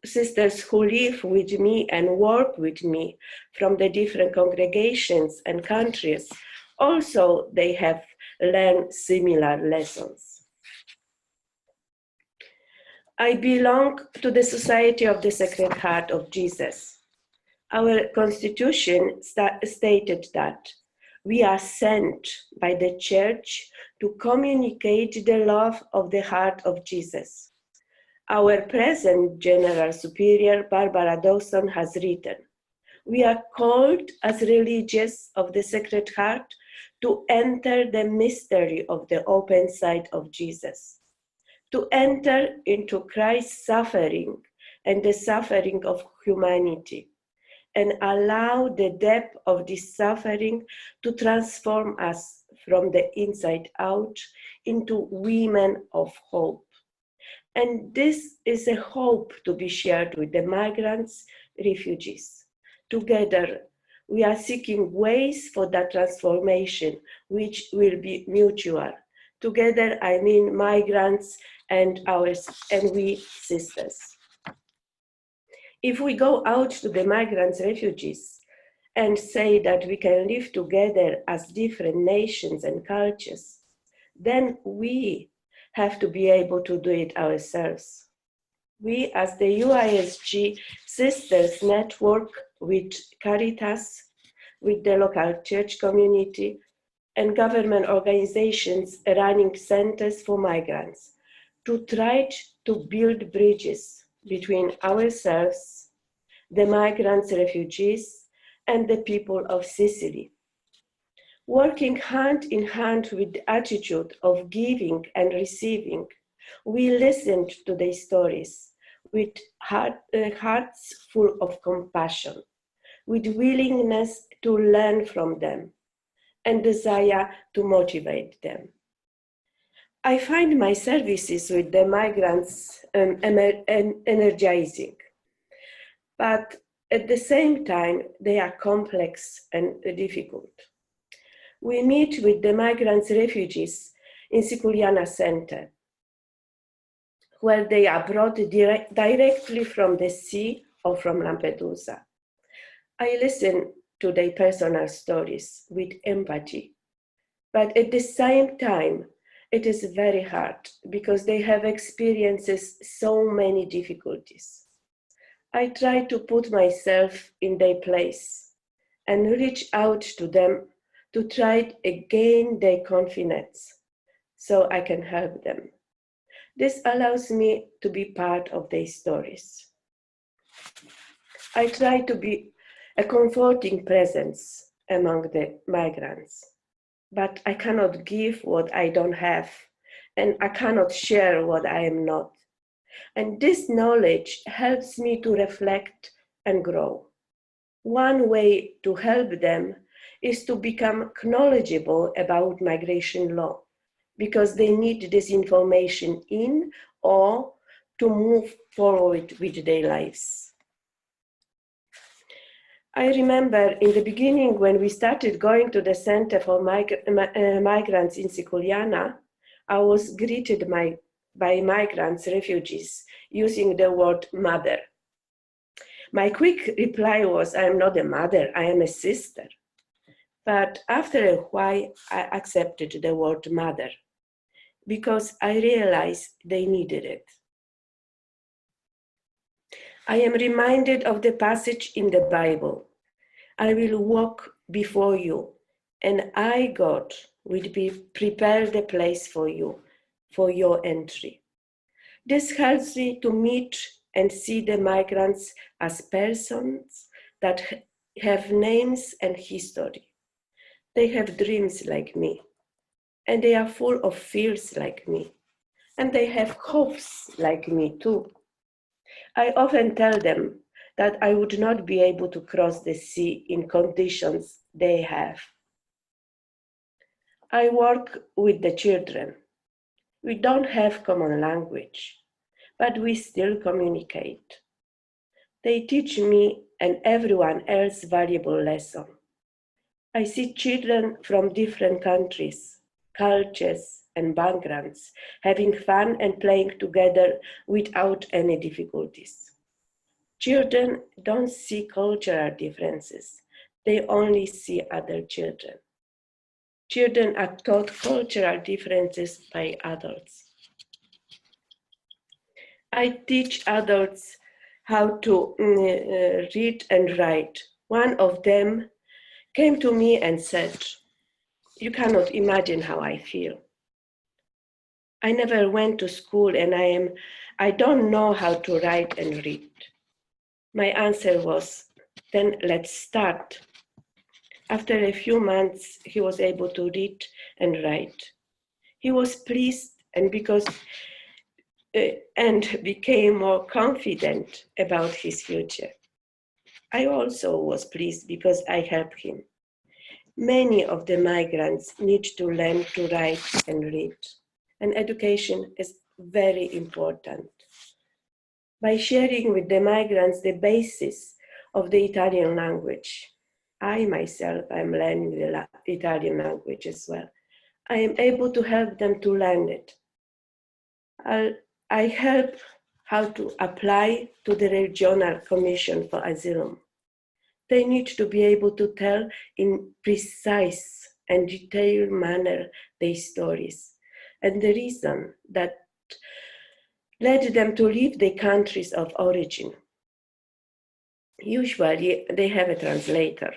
sisters who live with me and work with me from the different congregations and countries, also they have learned similar lessons. I belong to the Society of the Sacred Heart of Jesus. Our constitution stated that we are sent by the Church to communicate the love of the heart of Jesus. Our present General Superior, Barbara Dawson, has written, "We are called as religious of the Sacred Heart to enter the mystery of the open side of Jesus, to enter into Christ's suffering and the suffering of humanity, and allow the depth of this suffering to transform us from the inside out into women of hope." And this is a hope to be shared with the migrants, refugees. Together, we are seeking ways for that transformation, which will be mutual. Together, I mean migrants and we sisters. If we go out to the migrants, refugees, and say that we can live together as different nations and cultures, then we have to be able to do it ourselves. We, as the UISG Sisters Network with Caritas, with the local church community, and government organizations running centers for migrants, to try to build bridges between ourselves, the migrants, refugees, and the people of Sicily. Working hand in hand with the attitude of giving and receiving, we listened to their stories with hearts full of compassion, with willingness to learn from them, and desire to motivate them. I find my services with the migrants energizing, but at the same time, they are complex and difficult. We meet with the migrants, refugees in Siculiana Center, where they are brought directly from the sea or from Lampedusa. I listen to their personal stories with empathy, but at the same time, it is very hard because they have experienced so many difficulties. I try to put myself in their place and reach out to them to try to gain their confidence so I can help them. This allows me to be part of their stories. I try to be a comforting presence among the migrants, but I cannot give what I don't have, and I cannot share what I am not. And this knowledge helps me to reflect and grow. One way to help them is to become knowledgeable about migration law, because they need this information in or to move forward with their lives. I remember in the beginning when we started going to the Center for Migrants in Siculiana, I was greeted by migrants, refugees, using the word mother. My quick reply was, I am not a mother, I am a sister. But after a while, I accepted the word mother because I realized they needed it. I am reminded of the passage in the Bible. I will walk before you, and I, God, will prepare the place for you, for your entry. This helps me to meet and see the migrants as persons that have names and history. They have dreams like me, and they are full of fears like me, and they have hopes like me too. I often tell them that I would not be able to cross the sea in conditions they have. I work with the children. We don't have common language, but we still communicate. They teach me and everyone else valuable lesson. I see children from different countries, cultures, and backgrounds having fun and playing together without any difficulties. Children don't see cultural differences. They only see other children. Children are taught cultural differences by adults. I teach adults how to read and write. One of them came to me and said, "You cannot imagine how I feel. I never went to school and I don't know how to write and read." My answer was, "Then let's start." After a few months, he was able to read and write. He was pleased and became more confident about his future. I also was pleased because I helped him. Many of the migrants need to learn to write and read, and education is very important. By sharing with the migrants the basis of the Italian language, I myself am learning the Italian language as well. I am able to help them to learn it. I help how to apply to the Regional Commission for Asylum. They need to be able to tell in precise and detailed manner their stories and the reason that led them to leave their countries of origin. Usually they have a translator,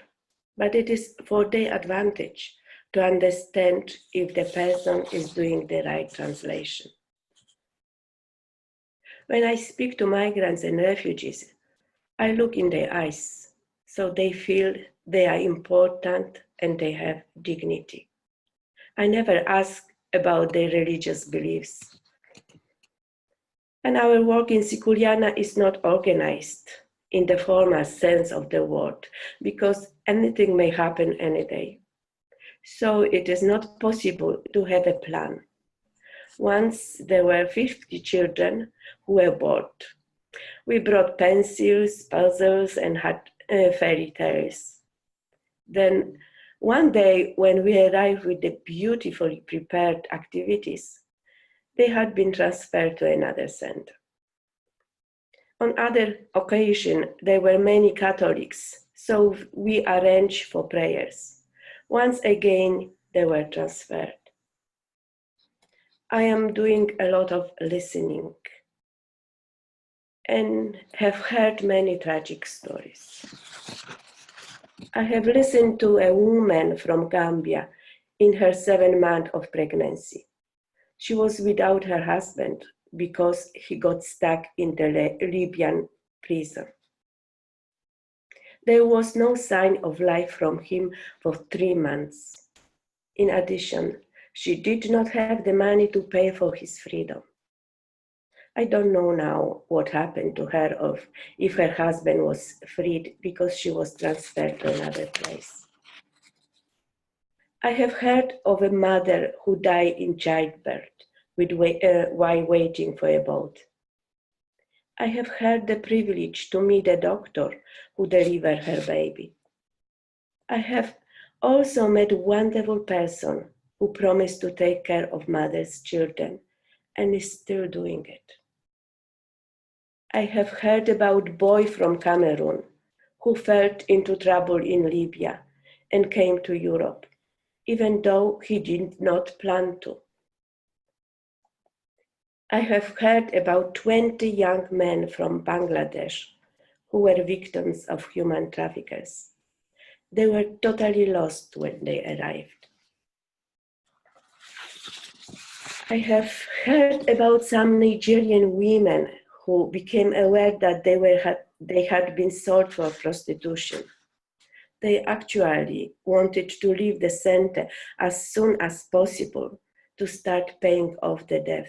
but it is for their advantage to understand if the person is doing the right translation. When I speak to migrants and refugees, I look in their eyes so they feel they are important and they have dignity. I never ask about their religious beliefs. And our work in Siciliana is not organized in the formal sense of the word, because anything may happen any day. So it is not possible to have a plan. Once there were 50 children who were bored. We brought pencils, puzzles, and had fairy tales. Then one day when we arrived with the beautifully prepared activities, they had been transferred to another center. On other occasions, there were many Catholics, so we arranged for prayers. Once again, they were transferred. I am doing a lot of listening and have heard many tragic stories. I have listened to a woman from Gambia in her 7th month of pregnancy. She was without her husband because he got stuck in the Libyan prison. There was no sign of life from him for 3 months. In addition, she did not have the money to pay for his freedom. I don't know now what happened to her or if her husband was freed because she was transferred to another place. I have heard of a mother who died in childbirth while waiting for a boat. I have had the privilege to meet a doctor who delivered her baby. I have also met a wonderful person who promised to take care of mother's children and is still doing it. I have heard about a boy from Cameroon who fell into trouble in Libya and came to Europe, even though he did not plan to. I have heard about 20 young men from Bangladesh who were victims of human traffickers. They were totally lost when they arrived. I have heard about some Nigerian women who became aware that they had been sold for prostitution. They actually wanted to leave the center as soon as possible to start paying off the debt,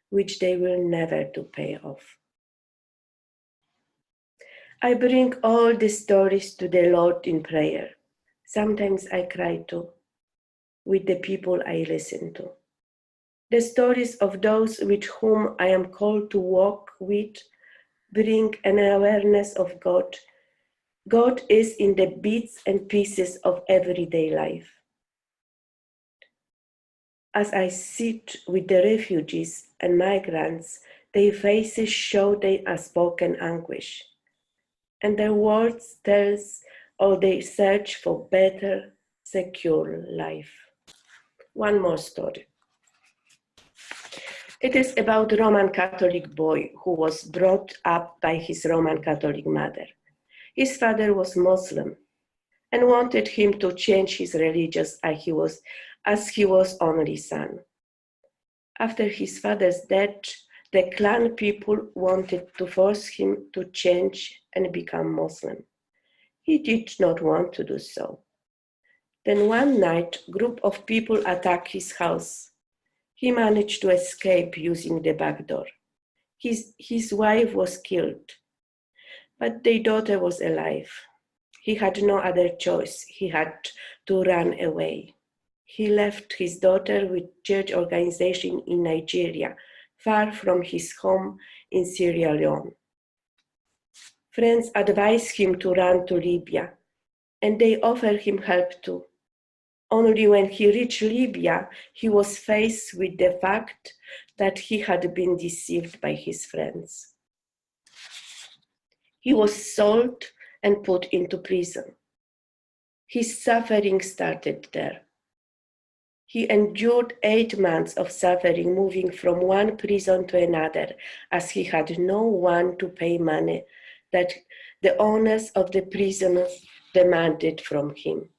which they will never to pay off. I bring all the stories to the Lord in prayer. Sometimes I cry too, with the people I listen to. The stories of those with whom I am called to walk with bring an awareness of God. God is in the bits and pieces of everyday life. As I sit with the refugees and migrants, their faces show their unspoken anguish. and their words tells of their search for better, secure life. One more story. It is about a Roman Catholic boy who was brought up by his Roman Catholic mother. His father was Muslim and wanted him to change his religion as he was only son. After his father's death, the clan people wanted to force him to change and become Muslim. He did not want to do so. Then one night, a group of people attacked his house. He managed to escape using the back door. His wife was killed, but their daughter was alive. He had no other choice. He had to run away. He left his daughter with church organization in Nigeria, far from his home in Sierra Leone. Friends advised him to run to Libya, and they offered him help too. Only when he reached Libya, he was faced with the fact that he had been deceived by his friends. He was sold and put into prison. His suffering started there. He endured 8 months of suffering, moving from one prison to another, as he had no one to pay money that the owners of the prison demanded from him.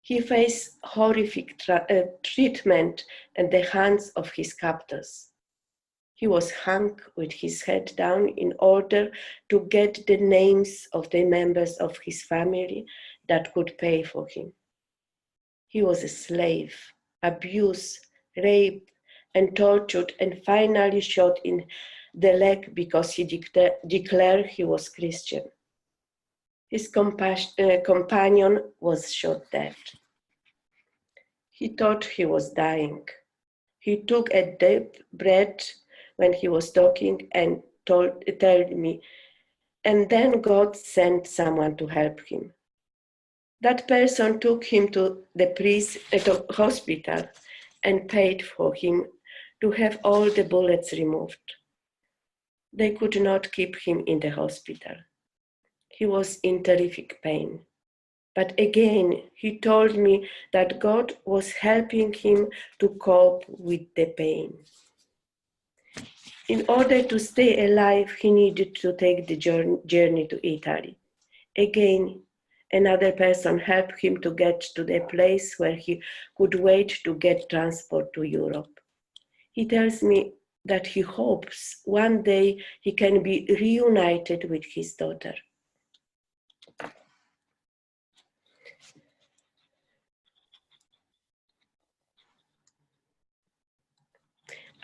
He faced horrific treatment at the hands of his captors. He was hung with his head down in order to get the names of the members of his family that could pay for him. He was a slave, abused, raped, and tortured, and finally shot in the leg because he declared he was Christian. His companion was shot dead. He thought he was dying. He took a deep breath when he was talking and told me, and then God sent someone to help him. That person took him to the hospital and paid for him to have all the bullets removed. They could not keep him in the hospital. He was in terrific pain. But again, he told me that God was helping him to cope with the pain. In order to stay alive, he needed to take the journey to Italy. Again, another person helped him to get to the place where he could wait to get transport to Europe. He tells me that he hopes one day he can be reunited with his daughter.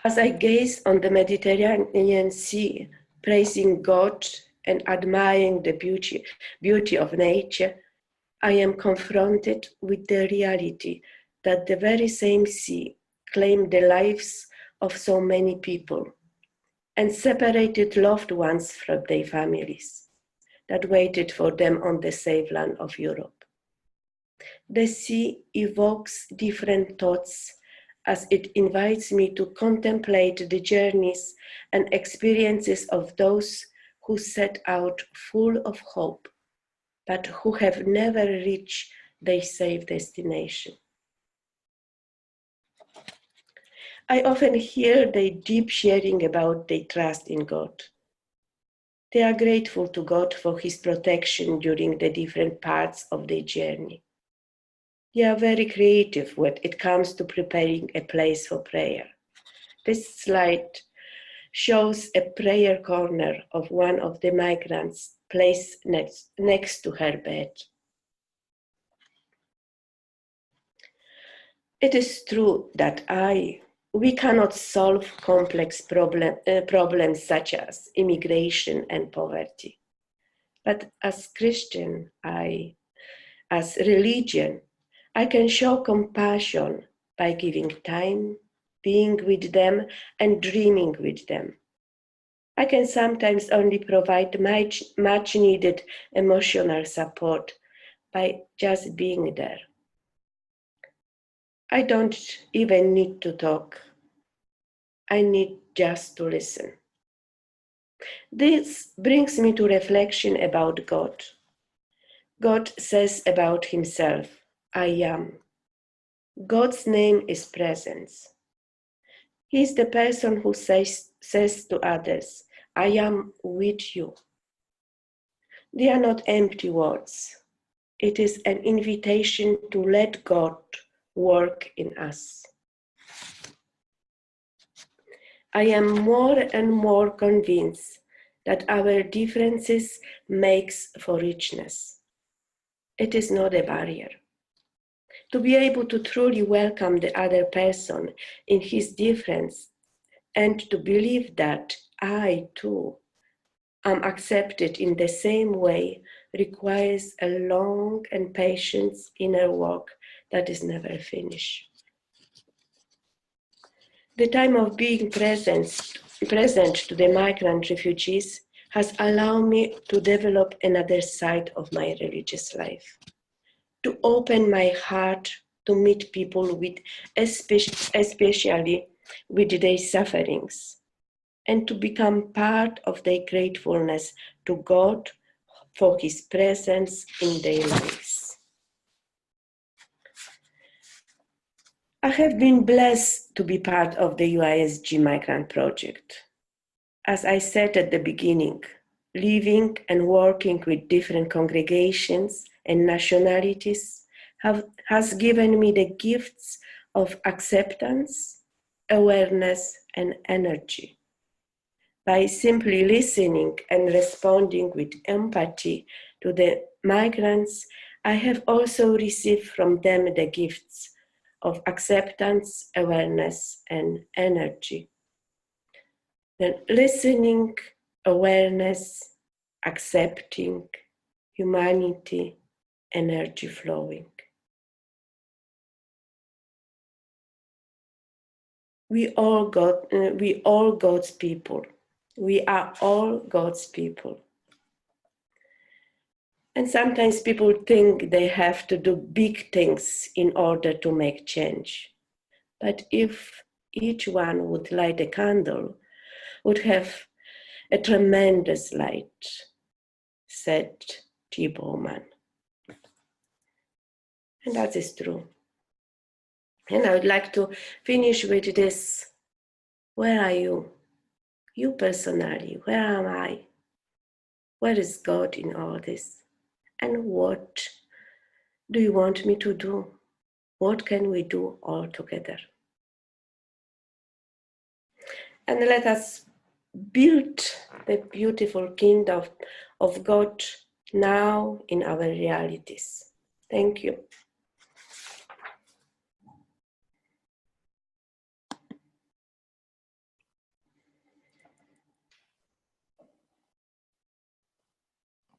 As I gaze on the Mediterranean Sea, praising God and admiring the beauty of nature, I am confronted with the reality that the very same sea claimed the lives of so many people and separated loved ones from their families that waited for them on the safe land of Europe. The sea evokes different thoughts as it invites me to contemplate the journeys and experiences of those who set out full of hope, but who have never reached their safe destination. I often hear their deep sharing about their trust in God. They are grateful to God for His protection during the different parts of their journey. They are very creative when it comes to preparing a place for prayer. This slide shows a prayer corner of one of the migrants placed next to her bed. It is true that we cannot solve complex problems such as immigration and poverty. But as Christian, as religion, I can show compassion by giving time, being with them, and dreaming with them. I can sometimes only provide much needed emotional support by just being there. I don't even need to talk. I need just to listen. This brings me to reflection about God. God says about himself, I am. God's name is presence. He is the person who says to others, I am with you. They are not empty words. It is an invitation to let God work in us. I am more and more convinced that our differences makes for richness. It is not a barrier. To be able to truly welcome the other person in his difference and to believe that I too am accepted in the same way requires a long and patient inner work that is never finished. The time of being present to the migrant refugees has allowed me to develop another side of my religious life, to open my heart to meet people with, especially with their sufferings, and to become part of their gratefulness to God for his presence in their lives. I have been blessed to be part of the UISG Migrant Project. As I said at the beginning, living and working with different congregations and nationalities has given me the gifts of acceptance, awareness, and energy. By simply listening and responding with empathy to the migrants, I have also received from them the gifts of acceptance, awareness, and energy. Then listening, awareness, accepting, humanity, energy flowing. We all God's people. We are all God's people. And sometimes people think they have to do big things in order to make change. But if each one would light a candle, would have a tremendous light, said T. Bowman. And that is true. And I would like to finish with this. Where are you? You personally, where am I? Where is God in all this? And what do you want me to do? What can we do all together? And let us build the beautiful kingdom of God now in our realities. Thank you.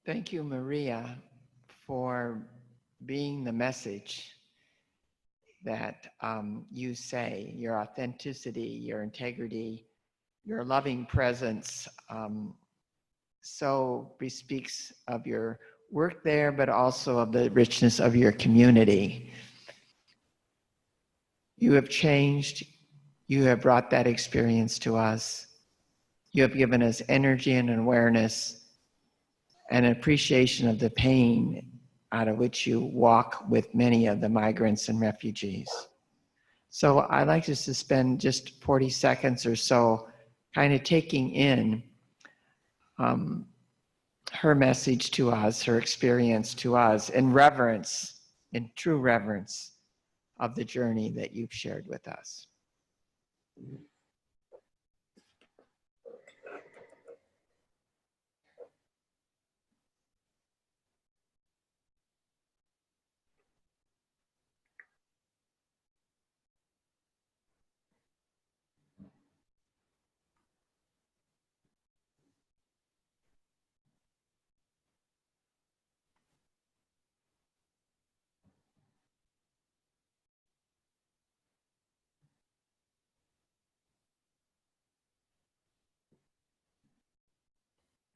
Thank you, Maria, for being the message that you say, your authenticity, your integrity, your loving presence so bespeaks of your work there, but also of the richness of your community. You have changed. You have brought that experience to us. You have given us energy and awareness and an appreciation of the pain out of which you walk with many of the migrants and refugees. So I'd like us to spend just 40 seconds or so kind of taking in her message to us, her experience to us, in reverence, in true reverence of the journey that you've shared with us.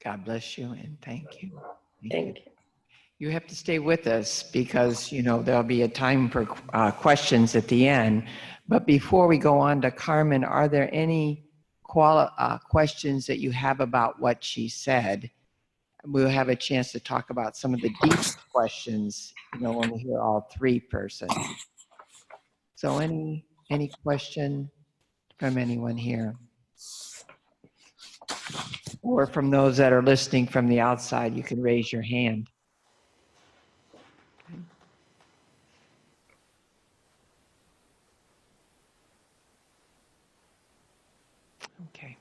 God bless you and thank you. Thank you. You have to stay with us because, there'll be a time for questions at the end. But before we go on to Carmen, are there any questions that you have about what she said. We'll have a chance to talk about some of the deep questions, when we hear all three persons. So any question from anyone here? Or from those that are listening from the outside, you can raise your hand. Okay.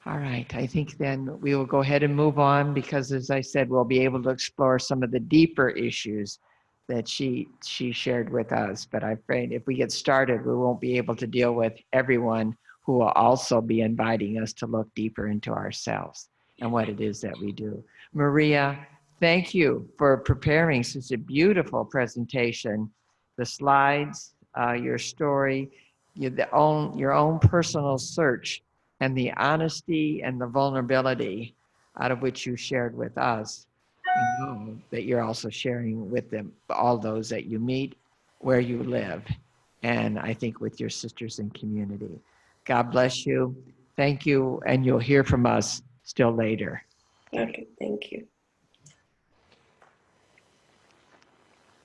All right, I think then we will go ahead and move on because, as I said, we'll be able to explore some of the deeper issues that she shared with us. But I'm afraid if we get started, we won't be able to deal with everyone who will also be inviting us to look deeper into ourselves and what it is that we do. Maria, thank you for preparing such a beautiful presentation. The slides, your story, your own personal search, and the honesty and the vulnerability out of which you shared with us, that you're also sharing with them, all those that you meet, where you live, and I think with your sisters in community. God bless you. Thank you, and you'll hear from us still later. Okay, thank you.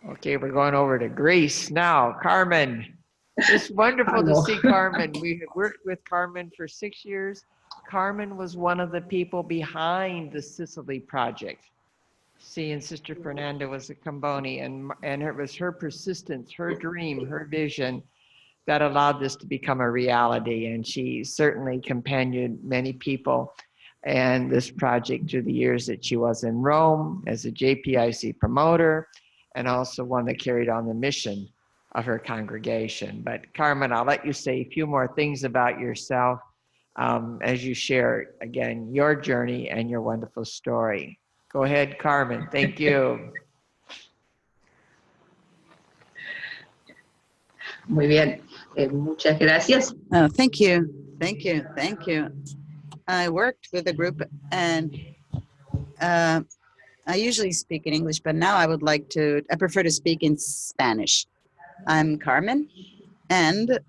Okay, we're going over to Greece now. Carmen. It's wonderful to see Carmen. We have worked with Carmen for 6 years. Carmen was one of the people behind the Sicily project. She and Sister Fernanda was a Comboni, and it was her persistence, her dream, her vision that allowed this to become a reality. And she certainly companioned many people and this project through the years that she was in Rome as a JPIC promoter, and also one that carried on the mission of her congregation. But Carmen, I'll let you say a few more things about yourself as you share, again, your journey and your wonderful story. Go ahead, Carmen. Thank you. Muy bien. Muchas gracias. Thank you. Thank you. Thank you. I worked with a group, and I usually speak in English, but now I prefer to speak in Spanish. I'm Carmen, and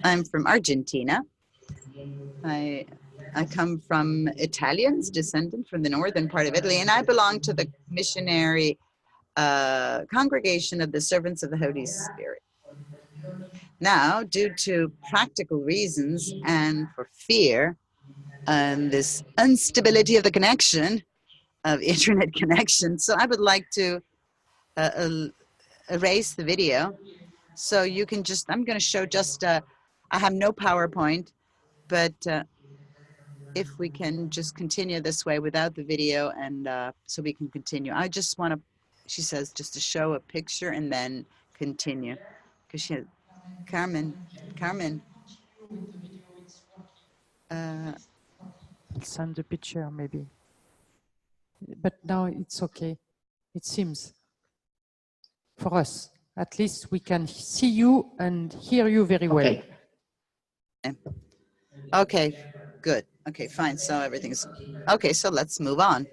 I'm from Argentina. I come from Italians, descendant from the northern part of Italy, and I belong to the missionary congregation of the Servants of the Holy Spirit. Now, due to practical reasons and for fear and this instability of the connection, of internet connection, so I would like to erase the video. So you can just, I'm going to show just, I have no PowerPoint, but if we can just continue this way without the video, and so we can continue. I just want to, she says, just to show a picture and then continue. Because she, Carmen. Send the picture maybe. But now it's okay. It seems. For us, at least we can see you and hear you very well. Okay. Okay, good. Okay, fine. So everything's okay. So let's move on.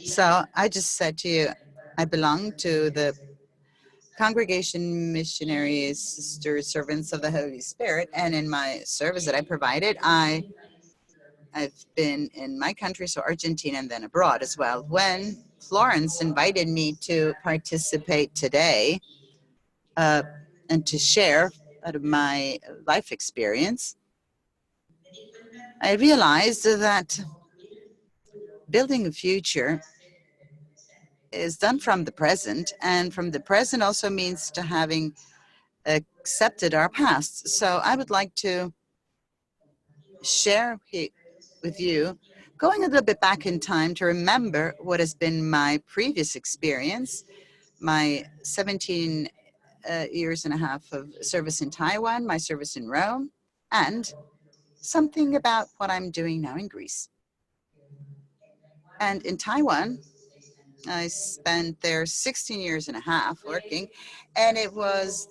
So I just said to you, I belong to the Congregation Missionaries, Sisters, Servants of the Holy Spirit, and in my service that I provided, I've been in my country, so Argentina, and then abroad as well. When Florence invited me to participate today and to share out of my life experience, I realized that building a future is done from the present, and from the present also means to having accepted our past. So I would like to share with you, going a little bit back in time to remember what has been my previous experience, my 17 years and a half of service in Taiwan, my service in Rome, and something about what I'm doing now in Greece. And in Taiwan, I spent there 16 years and a half working, and it's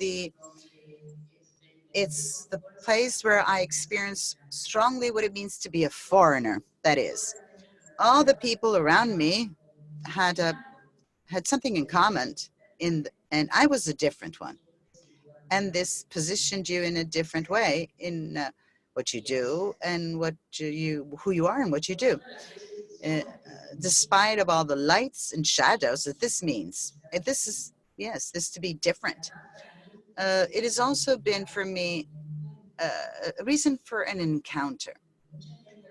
the place where I experienced strongly what it means to be a foreigner. That is, all the people around me had something in common, and I was a different one. And this positioned you in a different way what you do and who you are and what you do. Despite of all the lights and shadows that this means. This is, yes, this to be different. It has also been for me a reason for an encounter.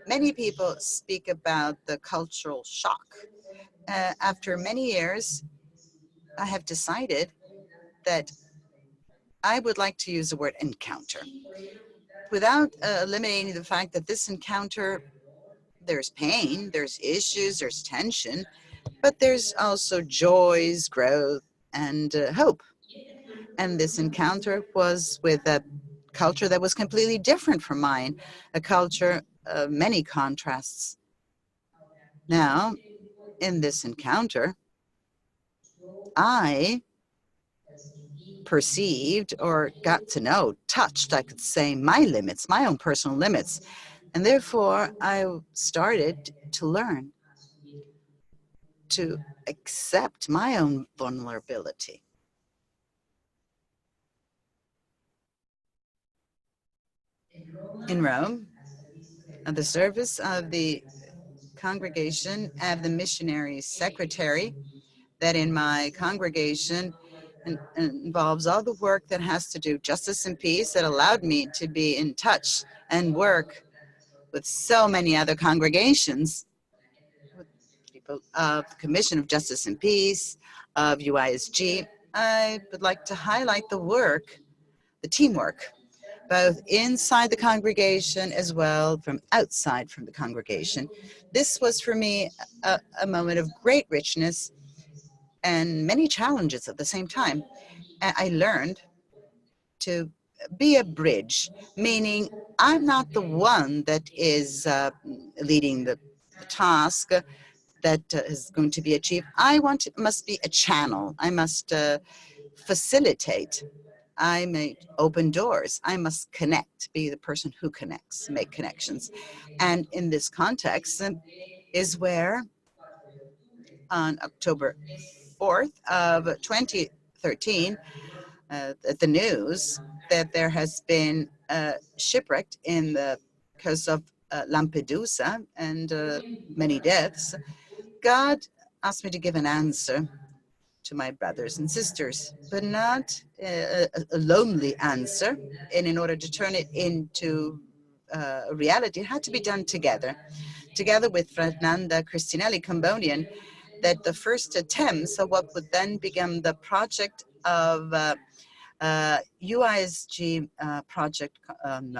Many people speak about the cultural shock. After many years, I have decided that I would like to use the word encounter without eliminating the fact that this encounter, there's pain, there's issues, there's tension, but there's also joys, growth, and hope. And this encounter was with a culture that was completely different from mine, a culture of many contrasts. Now, in this encounter, I perceived or got to know, touched, I could say, my limits, my own personal limits. And therefore, I started to learn to accept my own vulnerability. In Rome, at the service of the congregation, I have the missionary secretary that in my congregation involves all the work that has to do justice and peace, that allowed me to be in touch and work with so many other congregations, with people of the Commission of Justice and Peace, of UISG. I would like to highlight the work, the teamwork, both inside the congregation as well from outside from the congregation. This was for me a moment of great richness and many challenges at the same time. I learned to be a bridge, meaning I'm not the one that is leading the task that is going to be achieved. Must be a channel. I must facilitate. I may open doors. I must connect, be the person who connects, make connections. And in this context is where on October 4th of 2013, at the news that there has been shipwrecked in the coast of Lampedusa and many deaths, God asked me to give an answer to my brothers and sisters, but not a lonely answer. And in order to turn it into a reality, it had to be done together with Fernanda Cristinelli, Cambodian, that the first attempts of what would then become the project of UISG project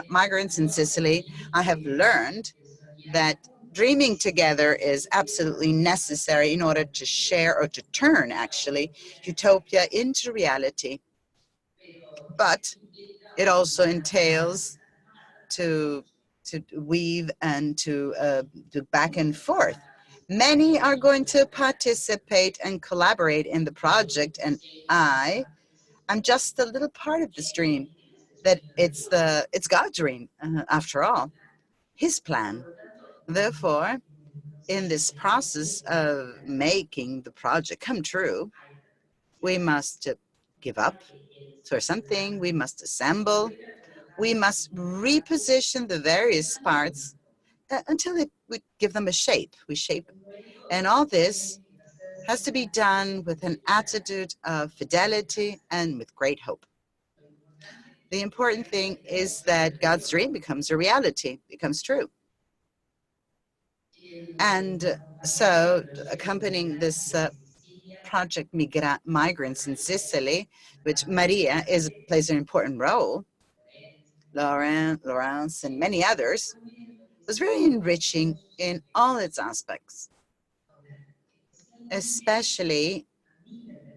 Migrants in Sicily. I have learned that dreaming together is absolutely necessary in order to share or to turn actually utopia into reality. But it also entails to weave and to do back and forth. Many are going to participate and collaborate in the project, and I'm just a little part of this dream. That it's God's dream after all, His plan. Therefore, in this process of making the project come true, we must give up for something. We must assemble. We must reposition the various parts until we give them a shape. We shape them. And all this has to be done with an attitude of fidelity and with great hope. The important thing is that God's dream becomes a reality, becomes true. And so accompanying this project Migrants in Sicily, which Maria plays an important role, Laurence and many others, was very enriching in all its aspects. Especially,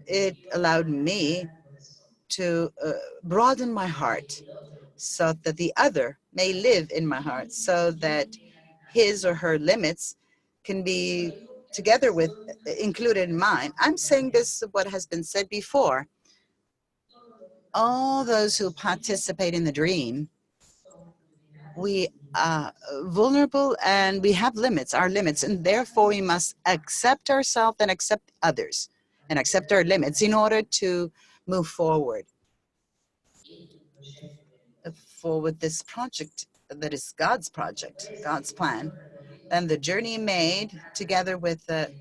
it allowed me to broaden my heart so that the other may live in my heart, so that his or her limits can be together with, included in mine. I'm saying this, what has been said before. All those who participate in the dream, we are vulnerable and we have limits, our limits, and therefore we must accept ourselves and accept others and accept our limits in order to move forward. For with this project that is God's project, God's plan. And the journey made together with the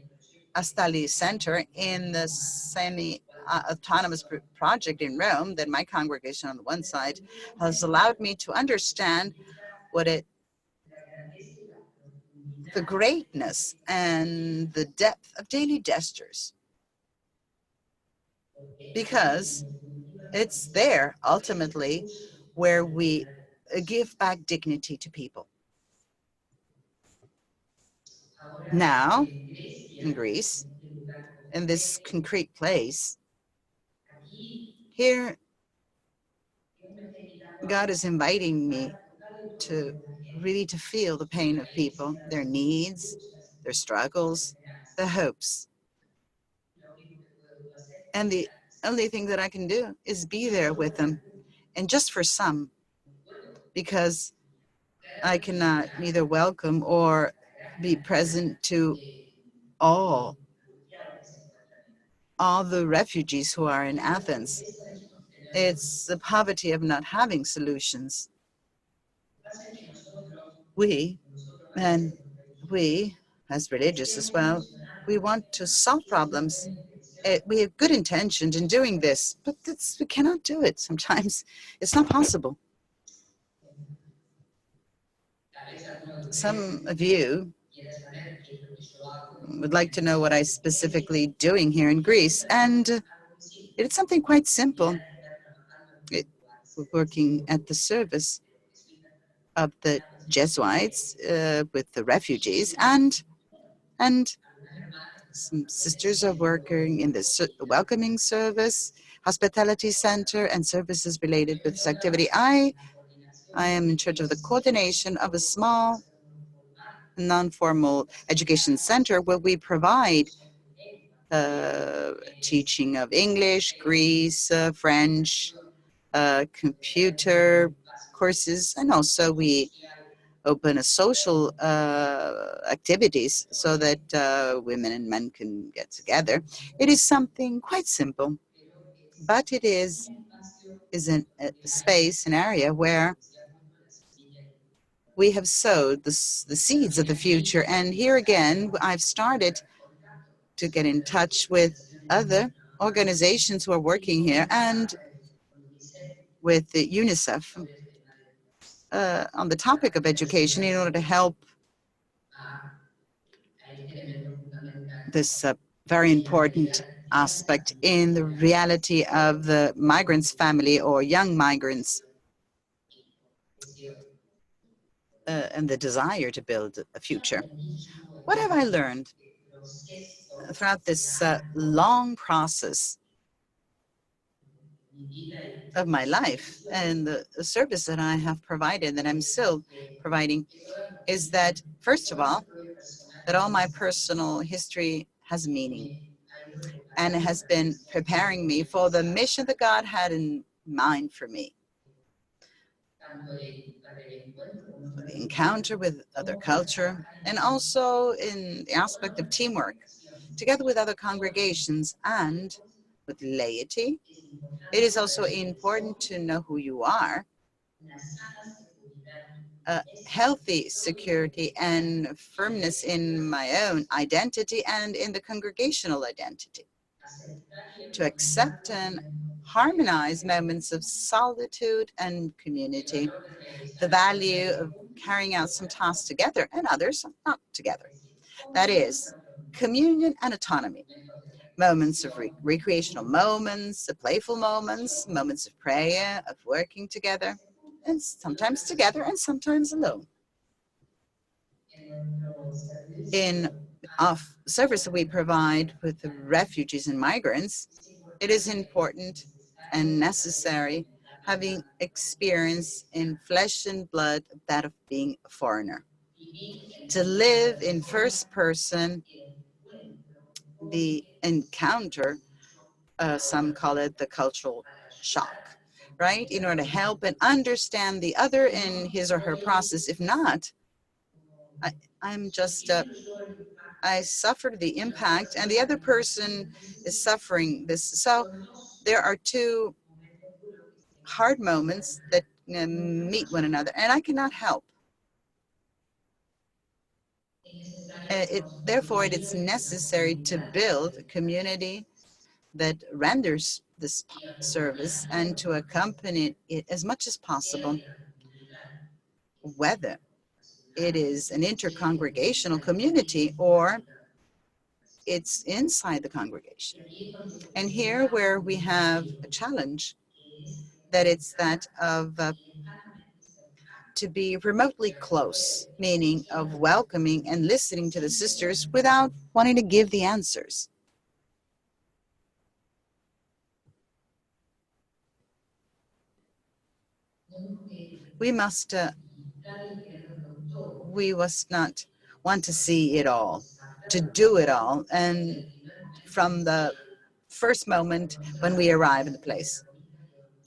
Astali Center in the semi-autonomous project in Rome, that my congregation on the one side has allowed me to understand what the greatness and the depth of daily gestures, because it's there ultimately where we give back dignity to people. Now, in Greece, in this concrete place, here, God is inviting me to really to feel the pain of people, their needs, their struggles, their hopes. And the only thing that I can do is be there with them, and just for some, because I cannot neither welcome or be present to all the refugees who are in Athens. It's the poverty of not having solutions. We, as religious as well, we want to solve problems. We have good intentions in doing this, but we cannot do it sometimes. It's not possible. Some of you would like to know what I'm specifically doing here in Greece, and it's something quite simple. We're working at the service of the Jesuits with the refugees, and some sisters are working in the welcoming service, hospitality center, and services related with this activity. I am in charge of the coordination of a small non-formal education center where we provide teaching of English, Greece, French, computer courses, and also we open a social activities so that women and men can get together. It is something quite simple, but it is a space, an area where we have sowed the seeds of the future. And here again, I've started to get in touch with other organizations who are working here and with the UNICEF on the topic of education in order to help this very important aspect in the reality of the migrants' family or young migrants and the desire to build a future. What have I learned throughout this long process of my life and the service that I have provided, that I'm still providing, is that, first of all, that all my personal history has meaning and has been preparing me for the mission that God had in mind for me. The encounter with other culture, and also in the aspect of teamwork, together with other congregations and with laity. It is also important to know who you are, healthy security and firmness in my own identity and in the congregational identity, to accept and harmonize moments of solitude and community, the value of carrying out some tasks together and others not together. That is, communion and autonomy. Moments of recreational moments, of playful moments, moments of prayer, of working together, and sometimes together and sometimes alone. In our service that we provide with the refugees and migrants, it is important and necessary having experience in flesh and blood that of being a foreigner. To live in first person the encounter, some call it the cultural shock, right? In order to help and understand the other in his or her process. If not, I'm just, I suffered the impact and the other person is suffering this. So there are two hard moments that meet one another, and I cannot help. Therefore, it is necessary to build a community that renders this service and to accompany it as much as possible, whether it is an intercongregational community or it's inside the congregation. And here where we have a challenge, that it's that of to be remotely close, meaning of welcoming and listening to the sisters without wanting to give the answers. We must not want to see it all, to do it all, and from the first moment when we arrive in the place.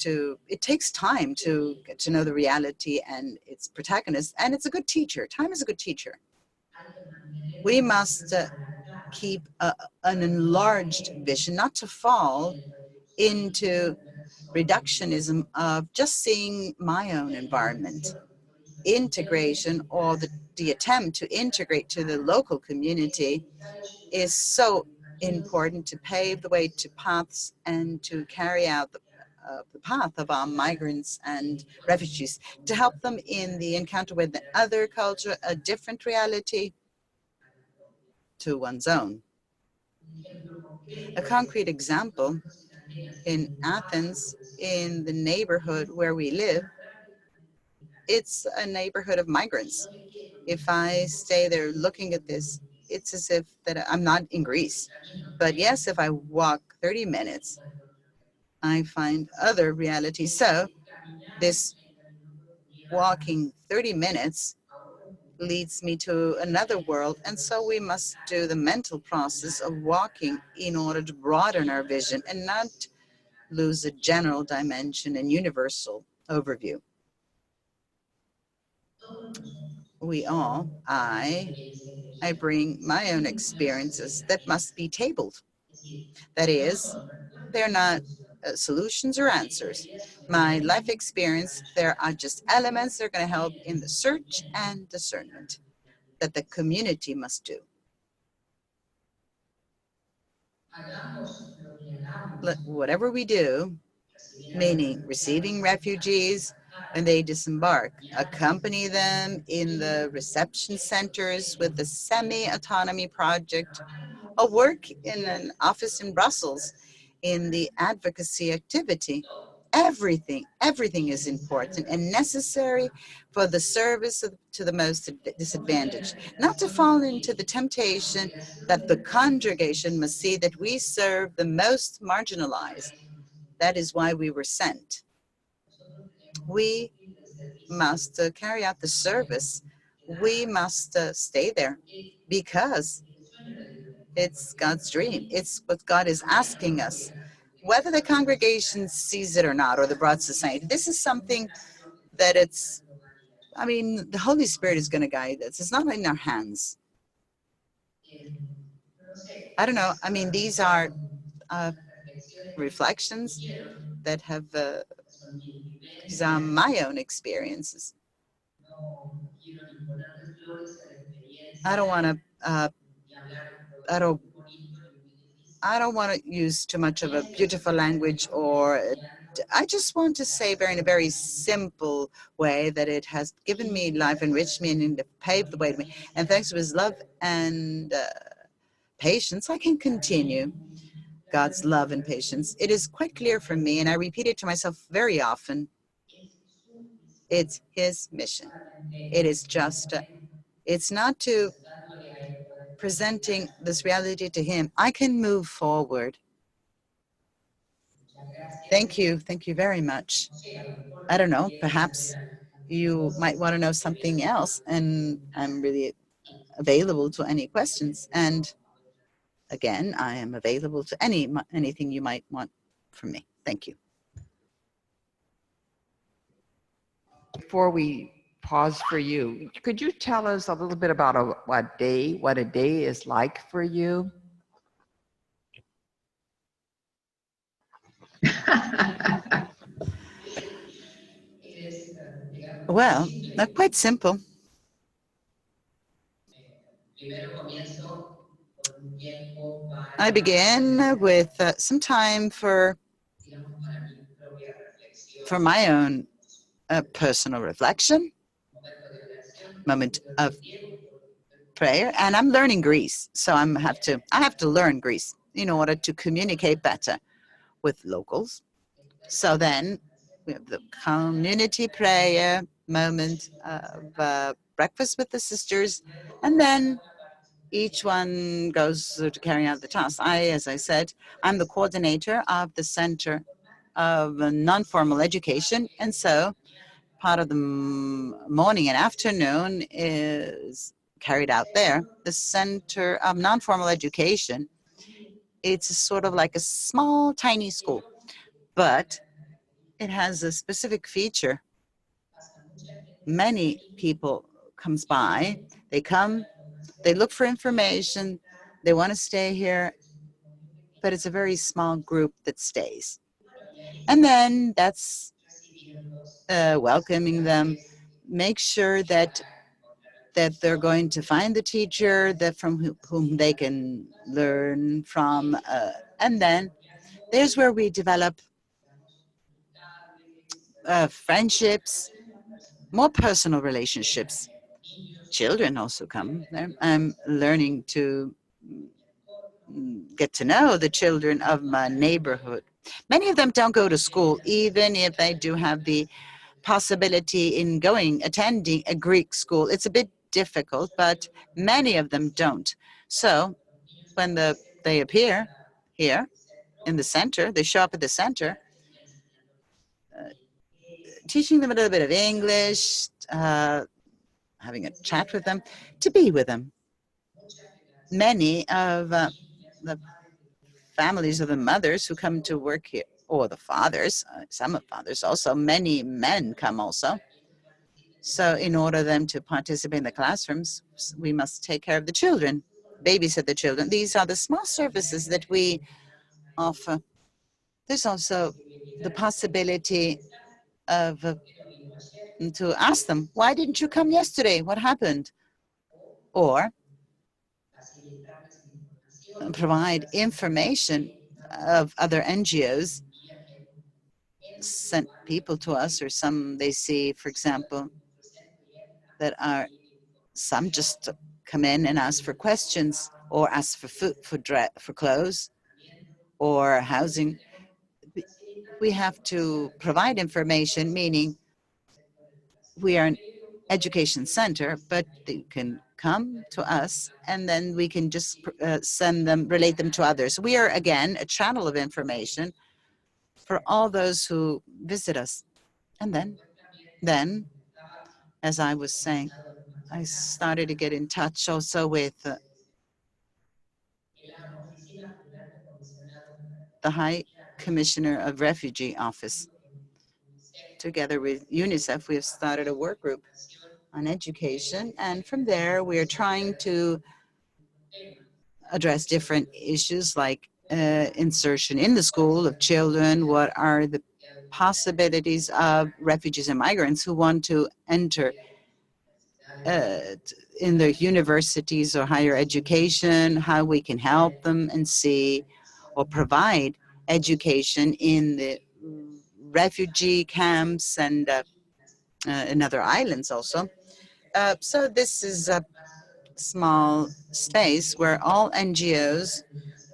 It takes time to get to know the reality and its protagonist, and it's a good teacher. Time is a good teacher. We must keep an enlarged vision, not to fall into reductionism of just seeing my own environment. Integration, or the attempt to integrate to the local community, is so important to pave the way to paths and to carry out the path of our migrants and refugees, to help them in the encounter with the other culture, a different reality to one's own. A concrete example, in Athens, in the neighborhood where we live, it's a neighborhood of migrants. If I stay there looking at this, it's as if that I'm not in Greece. But yes, if I walk 30 minutes, I find other realities. So this walking 30 minutes leads me to another world. And so we must do the mental process of walking in order to broaden our vision and not lose a general dimension and universal overview. We all, I bring my own experiences that must be tabled. That is, they're not solutions or answers. My life experience, there are just elements that are going to help in the search and discernment that the community must do. Whatever we do, meaning receiving refugees when they disembark, accompany them in the reception centers with the semi-autonomy project, or work in an office in Brussels in the advocacy activity. Everything is important and necessary for the service to the most disadvantaged. Not to fall into the temptation that the congregation must see that we serve the most marginalized. That is why we were sent. We must carry out the service. We must stay there because it's God's dream. It's what God is asking us. Whether the congregation sees it or not, or the broad society, this is something that the Holy Spirit is going to guide us. It's not in our hands. I don't know. These are reflections that have, these are my own experiences. I don't want to, I don't want to use too much of a beautiful language, or I just want to say in a very simple way that it has given me life, enriched me, and paved the way to me. And thanks to his love and patience, I can continue God's love and patience. It is quite clear for me, and I repeat it to myself very often. It's his mission. It is just, it's not to presenting this reality to him. I can move forward. Thank you very much. I don't know, perhaps you might want to know something else, and I'm really available to any questions. And again, I am available to anything you might want from me. Thank you. Before we pause for you, could you tell us a little bit about what a day is like for you? Well, they're quite simple. I begin with some time for my own personal reflection, moment of prayer, and I'm learning Greece, so I have to learn Greece in order to communicate better with locals. So then we have the community prayer, moment of breakfast with the sisters, and then each one goes to carry out the task. As I said, I'm the coordinator of the Center of Non-Formal Education, and so part of the morning and afternoon is carried out there. The Center of Non-Formal Education, it's sort of like a small, tiny school, but it has a specific feature. Many people comes by, they come, they look for information, they want to stay here, but it's a very small group that stays. And then that's welcoming them, make sure that they're going to find the teacher that from whom they can learn from, and then there's where we develop friendships, more personal relationships. Children also come there. I'm learning to get to know the children of my neighborhood. Many of them don't go to school, even if they do have the possibility in attending a Greek school. It's a bit difficult, but many of them don't. So when they appear here in the center, they show up at the center, teaching them a little bit of English, having a chat with them, to be with them. Many of the families of the mothers who come to work here, or the fathers, some of fathers also, many men come also. So in order them to participate in the classrooms, we must take care of the children, babysit the children. These are the small services that we offer. There's also the possibility of to ask them, why didn't you come yesterday? What happened? Or provide information of other NGOs sent people to us, or some they see, for example, that are some just come in and ask for questions or ask for food, for clothes or housing. We have to provide information, meaning we are an education center, but they can come to us and then we can just relate them to others. We are, again, a channel of information for all those who visit us. And then, as I was saying, I started to get in touch also with the High Commissioner of Refugee Office. Together with UNICEF, we have started a work group on education, and from there we are trying to address different issues like insertion in the school of children. What are the possibilities of refugees and migrants who want to enter in their universities or higher education, how we can help them and see or provide education in the refugee camps and in other islands also. So this is a small space where all NGOs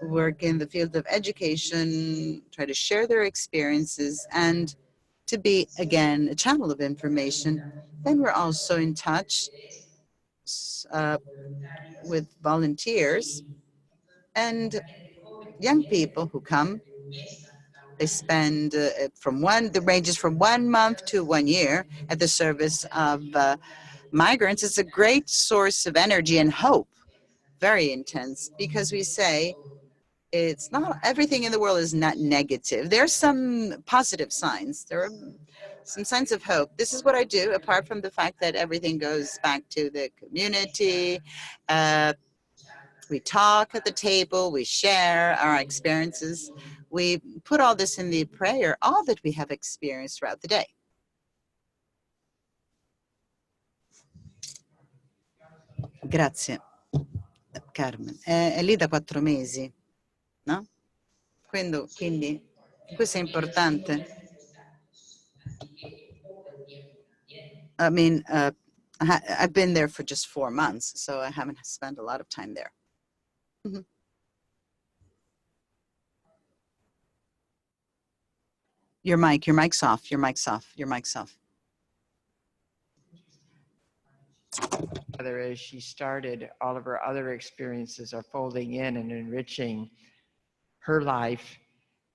who work in the field of education try to share their experiences and to be, again, a channel of information. Then we're also in touch with volunteers and young people who come. They spend the ranges from 1 month to 1 year at the service of migrants. It's a great source of energy and hope, very intense, because we say it's not everything in the world is not negative. There are some positive signs. There are some signs of hope. This is what I do, apart from the fact that everything goes back to the community. We talk at the table, we share our experiences. We put all this in the prayer, all that we have experienced throughout the day. Grazie, Carmen. È lì da 4 mesi, no? Quindi questo è importante. I mean, I've been there for just 4 months, so I haven't spent a lot of time there. Mhm. Your mic's off, your mic's off, your mic's off. Other as she started, all of her other experiences are folding in and enriching her life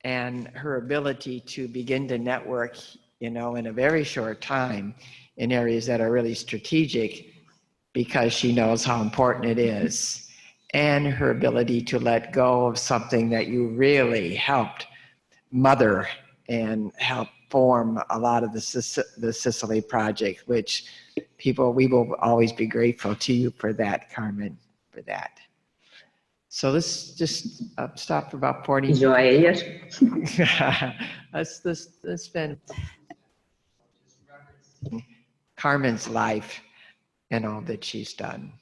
and her ability to begin to network, in a very short time in areas that are really strategic because she knows how important it is, and her ability to let go of something that you really helped mother and help form a lot of the Sicily Project, which we will always be grateful to you for that, Carmen, for that. So let's just stop for about 40 Y yo a ellas. let's spend Carmen's life and all that she's done.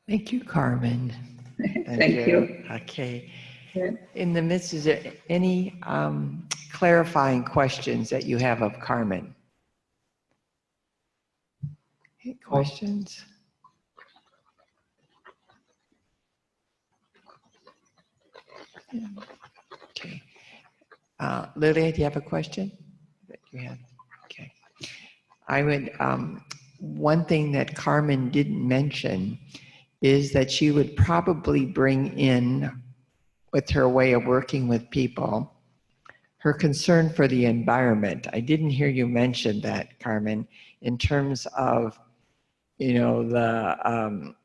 Thank you, Carmen. Thank you. Okay. Yeah. In the midst, is there any clarifying questions that you have of Carmen? Any questions? Okay. Lily, do you have a question that you had? Okay. I would, one thing that Carmen didn't mention is that she would probably bring in, with her way of working with people, her concern for the environment. I didn't hear you mention that, Carmen, in terms of, the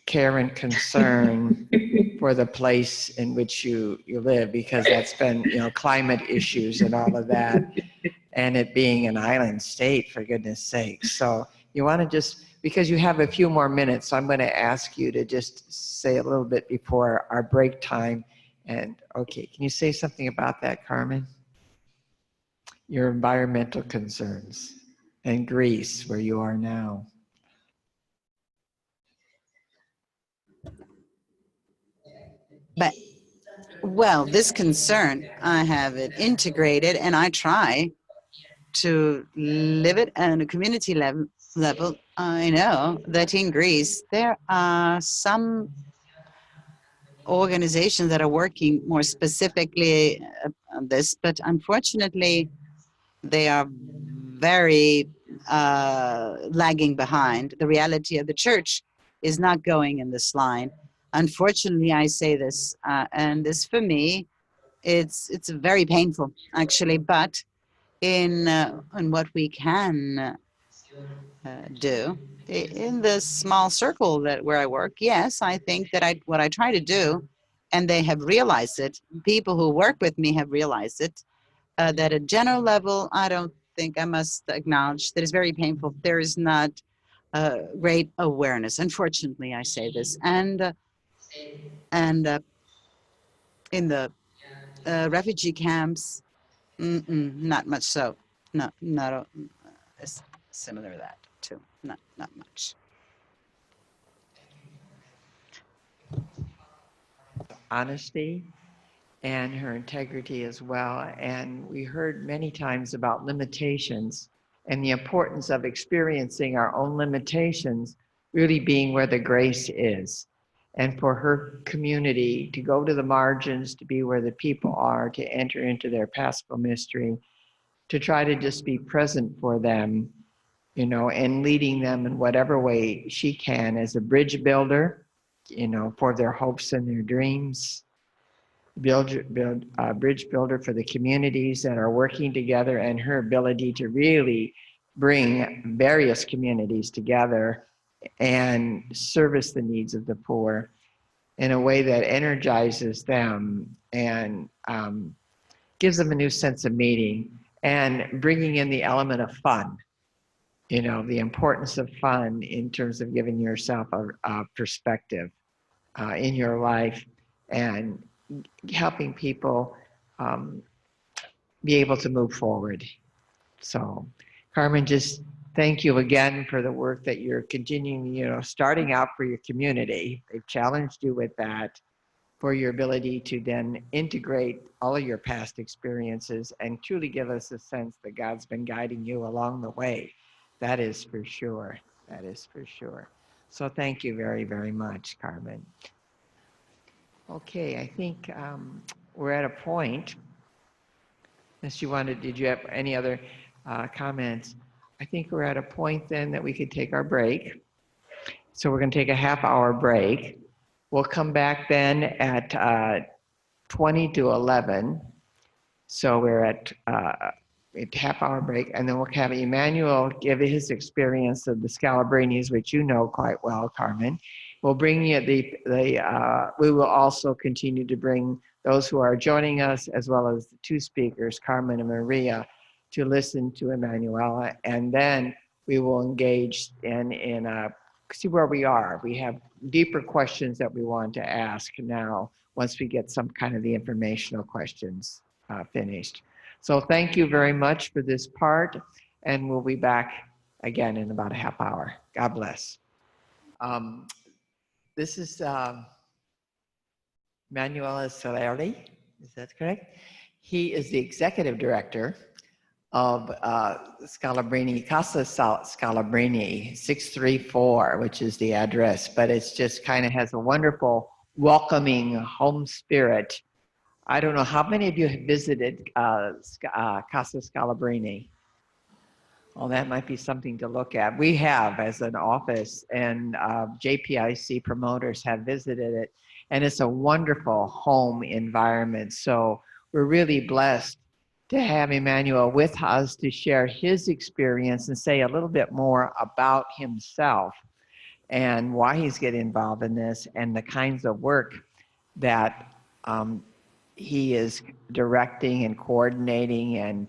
care and concern for the place in which you live, because that's been, climate issues and all of that, and it being an island state, for goodness sake. So you want to just, because you have a few more minutes, so I'm going to ask you to just say a little bit before our break time. And okay, can you say something about that, Carmen? Your environmental concerns and Greece, where you are now. But, well, this concern, I have it integrated, and I try to live it on a community level. I know that in Greece, there are some organizations that are working more specifically on this, but unfortunately, they are very lagging behind. The reality of the church is not going in this line. Unfortunately, I say this, and this for me, it's very painful actually. But in what we can do in the small circle where I work, yes, I think that what I try to do, and they have realized it. People who work with me have realized it. That at general level, I don't think I must acknowledge that it's very painful. There is not great awareness. Unfortunately, I say this, and in the refugee camps, not much so. No, not it's similar to that too. Not much. Honesty and her integrity as well. And we heard many times about limitations and the importance of experiencing our own limitations really being where the grace is. And for her community to go to the margins, to be where the people are, to enter into their paschal mystery, to try to just be present for them, you know, and leading them in whatever way she can as a bridge builder, you know, for their hopes and their dreams, bridge builder for the communities that are working together, and her ability to really bring various communities together and service the needs of the poor in a way that energizes them and gives them a new sense of meaning, and bringing in the element of fun, you know, the importance of fun in terms of giving yourself a perspective in your life and helping people be able to move forward. So, Carmen, just thank you again for the work that you're continuing, you know, starting out for your community. They've challenged you with that, for your ability to then integrate all of your past experiences and truly give us a sense that God's been guiding you along the way. That is for sure. That is for sure. So thank you very, very much, Carmen. Okay, I think we're at a point. Unless you wanted, did you have any other comments? I think we're at a point then that we could take our break. So we're going to take a half-hour break. We'll come back then at 20 to 11. So we're at a half-hour break, and then we'll have Emmanuel give his experience of the Scalabrinis, which you know quite well, Carmen. We'll bring you we will also continue to bring those who are joining us, as well as the two speakers, Carmen and Maria, to listen to Emanuela, and then we will engage in see where we are. We have deeper questions that we want to ask now once we get some kind of the informational questions finished. So thank you very much for this part, and we'll be back again in about a half hour. God bless. This is Manuela Saleri, is that correct? He is the executive director of Scalabrini, Casa Scalabrini 634, which is the address, but it's just kind of has a wonderful welcoming home spirit. I don't know how many of you have visited Casa Scalabrini. Well, that might be something to look at. We have as an office, and JPIC promoters have visited it, and it's a wonderful home environment. So we're really blessed to have Emmanuel with us to share his experience and say a little bit more about himself and why he's getting involved in this and the kinds of work that he is directing and coordinating, and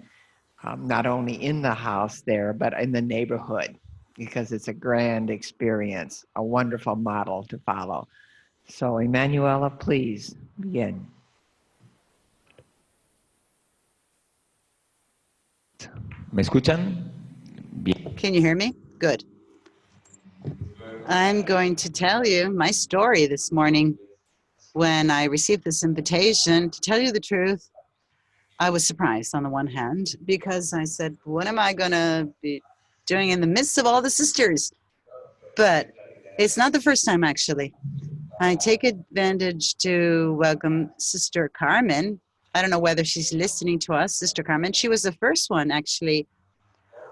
not only in the house there, but in the neighborhood, because it's a grand experience, a wonderful model to follow. So Emanuela, please begin. ¿Me escuchan? Bien. Can you hear me? Good. I'm going to tell you my story this morning. When I received this invitation, to tell you the truth, I was surprised on the one hand, because I said, what am I going to be doing in the midst of all the sisters? But it's not the first time, actually. I take advantage to welcome Sister Carmen. I don't know whether she's listening to us, Sister Carmen. She was the first one, actually,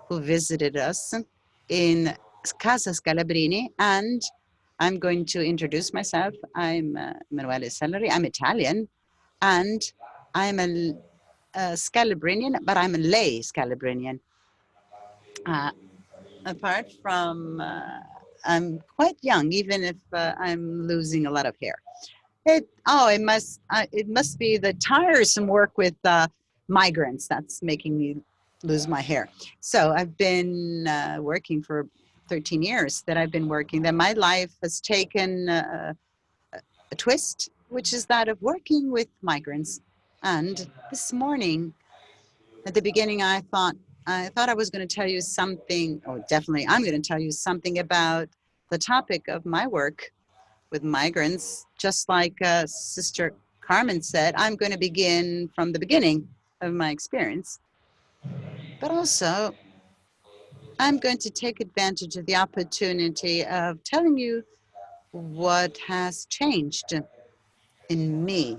who visited us in Casa Scalabrini, and I'm going to introduce myself. I'm Emanuela Saleri. I'm Italian, and I'm a Scalabrinian, but I'm a lay Scalabrinian. Apart from, I'm quite young, even if I'm losing a lot of hair. It must be the tiresome work with migrants that's making me lose my hair. So I've been working for 13 years that I've been working. Then my life has taken a twist, which is that of working with migrants. And this morning, at the beginning, I thought I was going to tell you something, or definitely I'm going to tell you something about the topic of my work with migrants. Just like Sister Carmen said, I'm going to begin from the beginning of my experience. But also, I'm going to take advantage of the opportunity of telling you what has changed in me,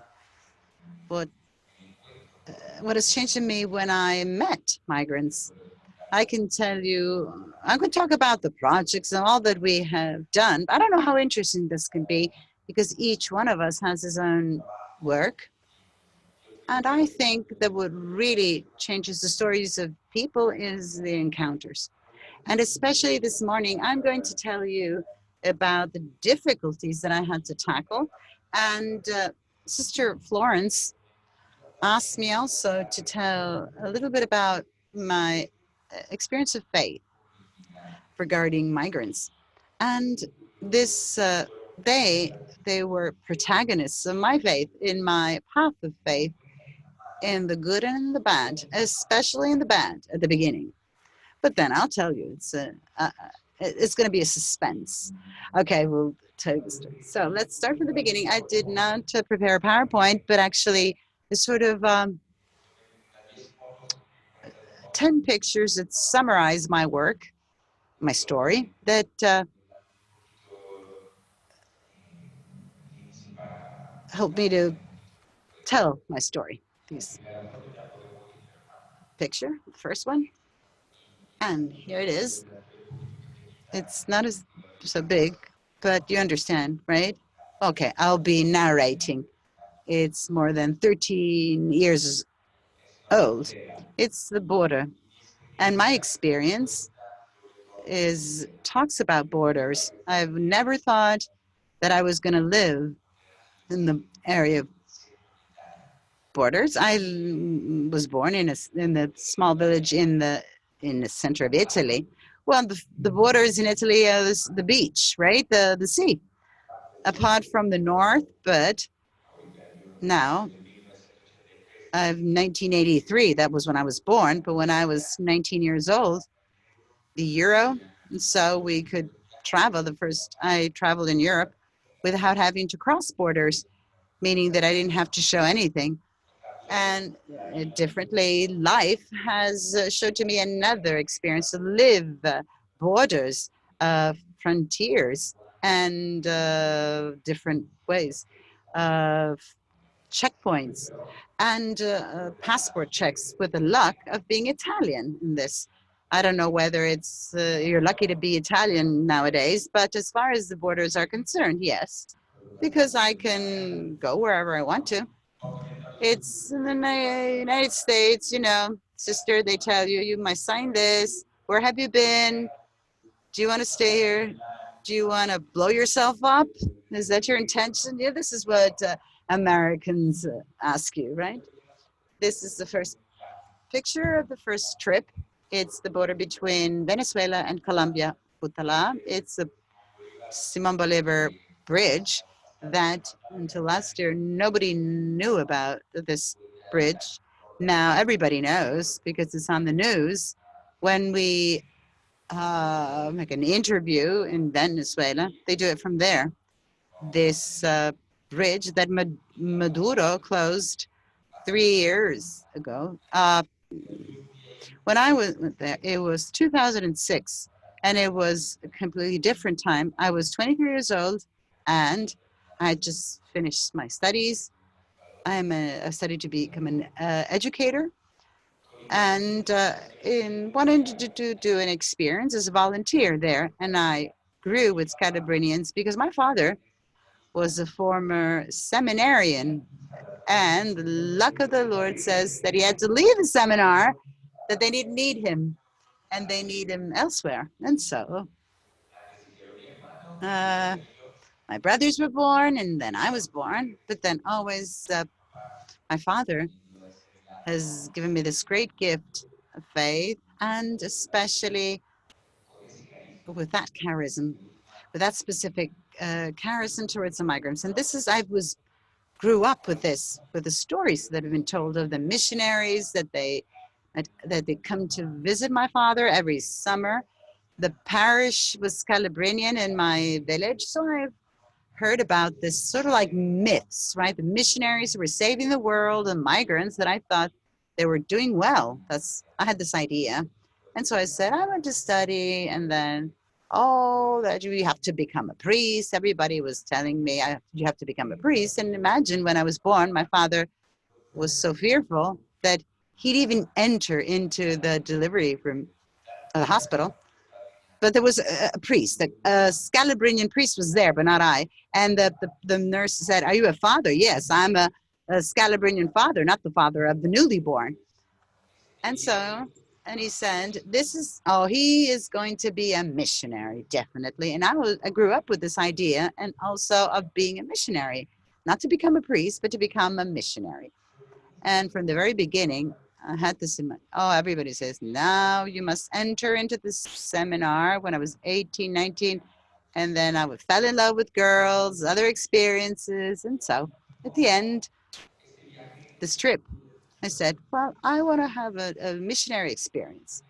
what what has changed in me when I met migrants. I can tell you, I could talk about the projects and all that we have done. I don't know how interesting this can be because each one of us has his own work. And I think that what really changes the stories of people is the encounters. And especially this morning, I'm going to tell you about the difficulties that I had to tackle. And Sister Florence asked me also to tell a little bit about my experience of faith regarding migrants. And this, they were protagonists of my faith, in my path of faith, in the good and in the bad, especially in the bad at the beginning. But then I'll tell you, it's going to be a suspense. Okay, we'll tell you the story. So let's start from the beginning. I did not prepare a PowerPoint, but actually it's sort of 10 pictures that summarize my work, my story, that helped me to tell my story. This picture, the first one, and here it is. It's not as so big, but you understand, right? Okay, I'll be narrating. It's more than 13 years old. It's the border. And my experience talks about borders. I've never thought that I was going to live in the area of borders. I was born in a small village in the center of Italy. Well, the borders in Italy is the beach, right? The sea. Apart from the north, but now, 1983, that was when I was born, but when I was 19 years old, the euro, so we could travel. I traveled in Europe without having to cross borders, meaning that I didn't have to show anything. And differently, life has showed to me another experience to live borders, frontiers, and different ways of checkpoints and passport checks with the luck of being Italian in this. I don't know whether it's you're lucky to be Italian nowadays, but as far as the borders are concerned, yes, because I can go wherever I want to. It's in the United States, sister, they tell you, you must sign this. Where have you been? Do you want to stay here? Do you want to blow yourself up? Is that your intention? Yeah, this is what Americans ask you, right? This is the first picture of the first trip. It's the border between Venezuela and Colombia, Putala. It's the Simon Bolivar Bridge that until last year, nobody knew about this bridge. Now everybody knows because it's on the news. When we make an interview in Venezuela, they do it from there. This bridge that Maduro closed 3 years ago. When I was there, it was 2006, and it was a completely different time. I was 23 years old, and I just finished my studies. I studied to become an educator, and wanted to do an experience as a volunteer there. And I grew with Scalabrinians because my father was a former seminarian, and the luck of the Lord says that he had to leave the seminar, that they didn't need him, and they need him elsewhere. And so my brothers were born, and then I was born, but then always my father has given me this great gift of faith, and especially with that charism, with that specific charism towards the migrants. And this is, grew up with this, with the stories that have been told of the missionaries that they come to visit my father every summer. The parish was Scalabrinian in my village, so I've heard about this sort of like myths, right? The missionaries who were saving the world and migrants, that I thought they were doing well. I had this idea. And so I said, I want to study, and then, that you have to become a priest. Everybody was telling me you have to become a priest. And imagine when I was born, my father was so fearful that he'd even enter into the delivery room of the hospital. But there was a priest, a Scalabrinian priest was there, but not I. And the nurse said, "Are you a father?" "Yes, I'm a Scalabrinian father, not the father of the newly born." And so, and he said, he is going to be a missionary, definitely. And I grew up with this idea and also of being a missionary, not to become a priest, but to become a missionary. And from the very beginning, I had this in mind. Oh, everybody says, now you must enter into this seminar when I was 18, 19. And then I fell in love with girls, other experiences. And so at the end, this trip, I said, well, I want to have a missionary experience.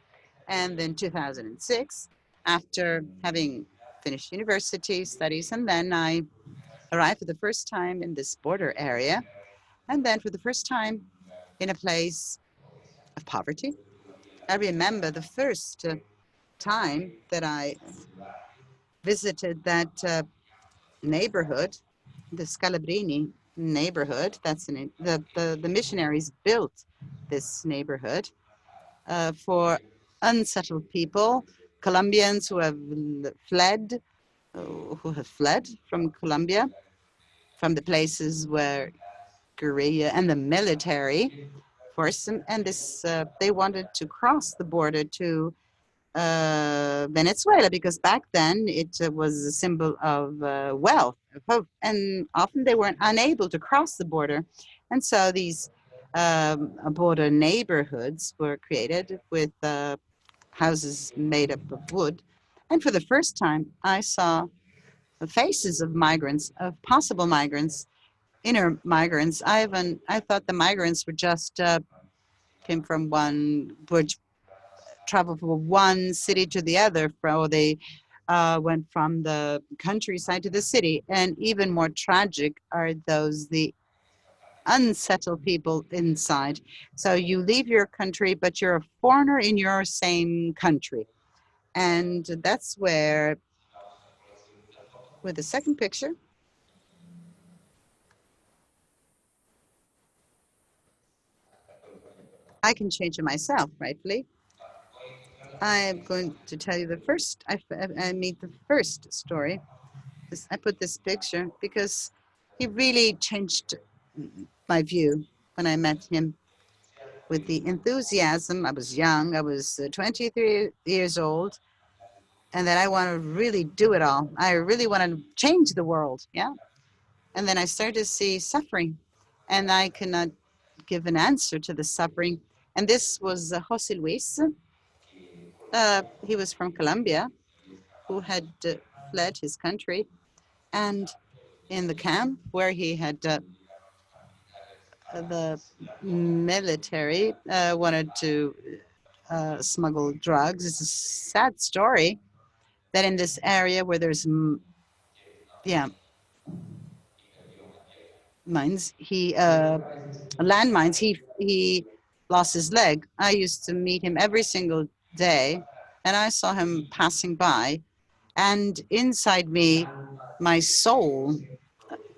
And then 2006, after having finished university studies, and then I arrived for the first time in this border area. And then for the first time in a place of poverty. I remember the first time that I visited that neighborhood, the Scalabrini neighborhood. That's the missionaries built this neighborhood for unsettled people, Colombians who have fled from Colombia, from the places where guerrilla and the military forced them, and they wanted to cross the border to Venezuela, because back then it was a symbol of wealth, of hope, and often they weren't unable to cross the border. And so these border neighborhoods were created with houses made up of wood. And for the first time, I saw the faces of migrants, of possible migrants, inner migrants. I thought the migrants were just came from would travel from one city to the other, or they went from the countryside to the city. And even more tragic are the unsettled people inside. So you leave your country, but you're a foreigner in your same country. And that's where, with the second picture, I can change it myself, rightfully. I'm going to tell you the first, I meet the first story. I put this picture because he really changed my view when I met him. With the enthusiasm, I was young, I was 23 years old, and that I want to really do it all. I really want to change the world, yeah? And then I started to see suffering, and I cannot give an answer to the suffering. And this was Jose Luis. He was from Colombia, who had fled his country, and in the camp where he had the military wanted to smuggle drugs. It's a sad story that in this area where there's mines, landmines, he lost his leg. I used to meet him every single day, and I saw him passing by, and inside me, my soul,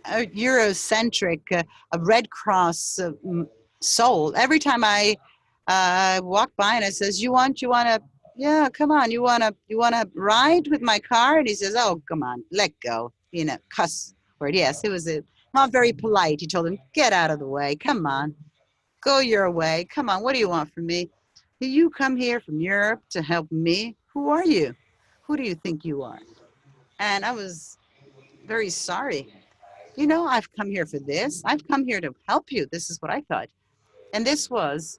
a Eurocentric, a Red Cross soul. Every time I walk by and I says, "You want to, yeah, come on, you want to ride with my car?" And he says, "Oh, come on, let go," cuss word. Yes, it was not very polite. He told him, "Get out of the way. Come on, go your way. Come on. What do you want from me? You come here from Europe to help me? Who are you? Who do you think you are?" And I was very sorry. I've come here for this. I've come here to help you. This is what I thought. And this was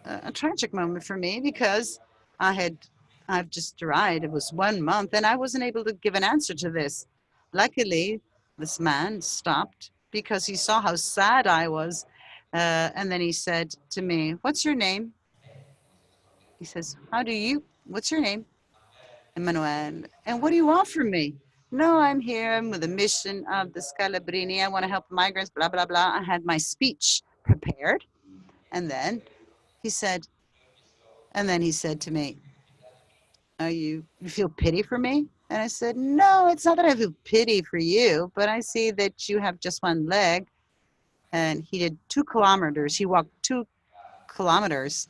a tragic moment for me because I've just arrived. It was 1 month and I wasn't able to give an answer to this. Luckily, this man stopped because he saw how sad I was. And then he said to me, "What's your name?" He says, "What's your name?" "Emmanuel." "And what do you want from me?" "No, I'm here. I'm with a mission of the Scalabrini. I want to help migrants, blah, blah, blah." I had my speech prepared. And then he said to me, you feel pity for me?" And I said, "No, it's not that I feel pity for you, but I see that you have just one leg and he did 2 kilometers. He walked 2 kilometers.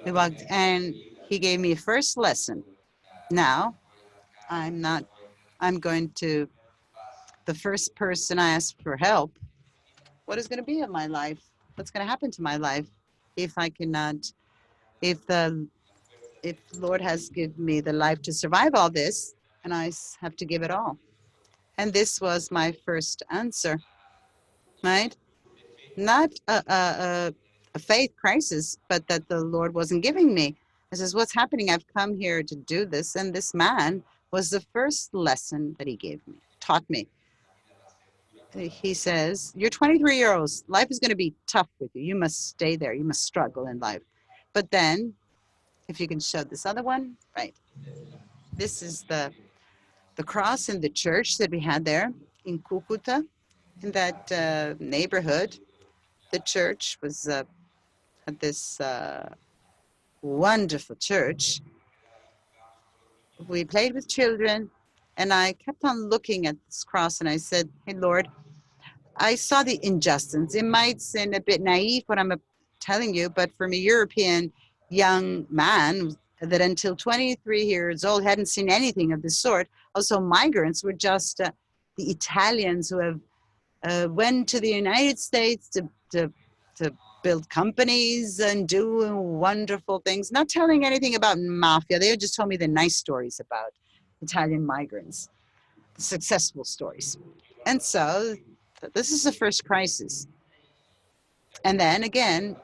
We walked, and he gave me a first lesson. Now, I'm going to, the first person I asked for help, what is going to be of my life? What's going to happen to my life if I cannot, if the Lord has given me the life to survive all this, and I have to give it all? And this was my first answer, right? Not a faith crisis, but that the Lord wasn't giving me. I says, what's happening? I've come here to do this. And this man was the first lesson that he gave me, taught me. He says, you're 23 years old. Life is going to be tough with you. You must stay there. You must struggle in life. But then, if you can show this other one, right? This is the cross in the church that we had there in Cucuta, in that neighborhood. The church was at this wonderful church. We played with children, and I kept on looking at this cross, and I said, hey, Lord, I saw the injustice. It might seem a bit naive what I'm telling you, but from a European young man that until 23 years old hadn't seen anything of this sort. Also, migrants were just the Italians who have went to the United States to build companies and do wonderful things, not telling anything about mafia. They just told me the nice stories about Italian migrants, the successful stories. And so this is the first crisis. And then again,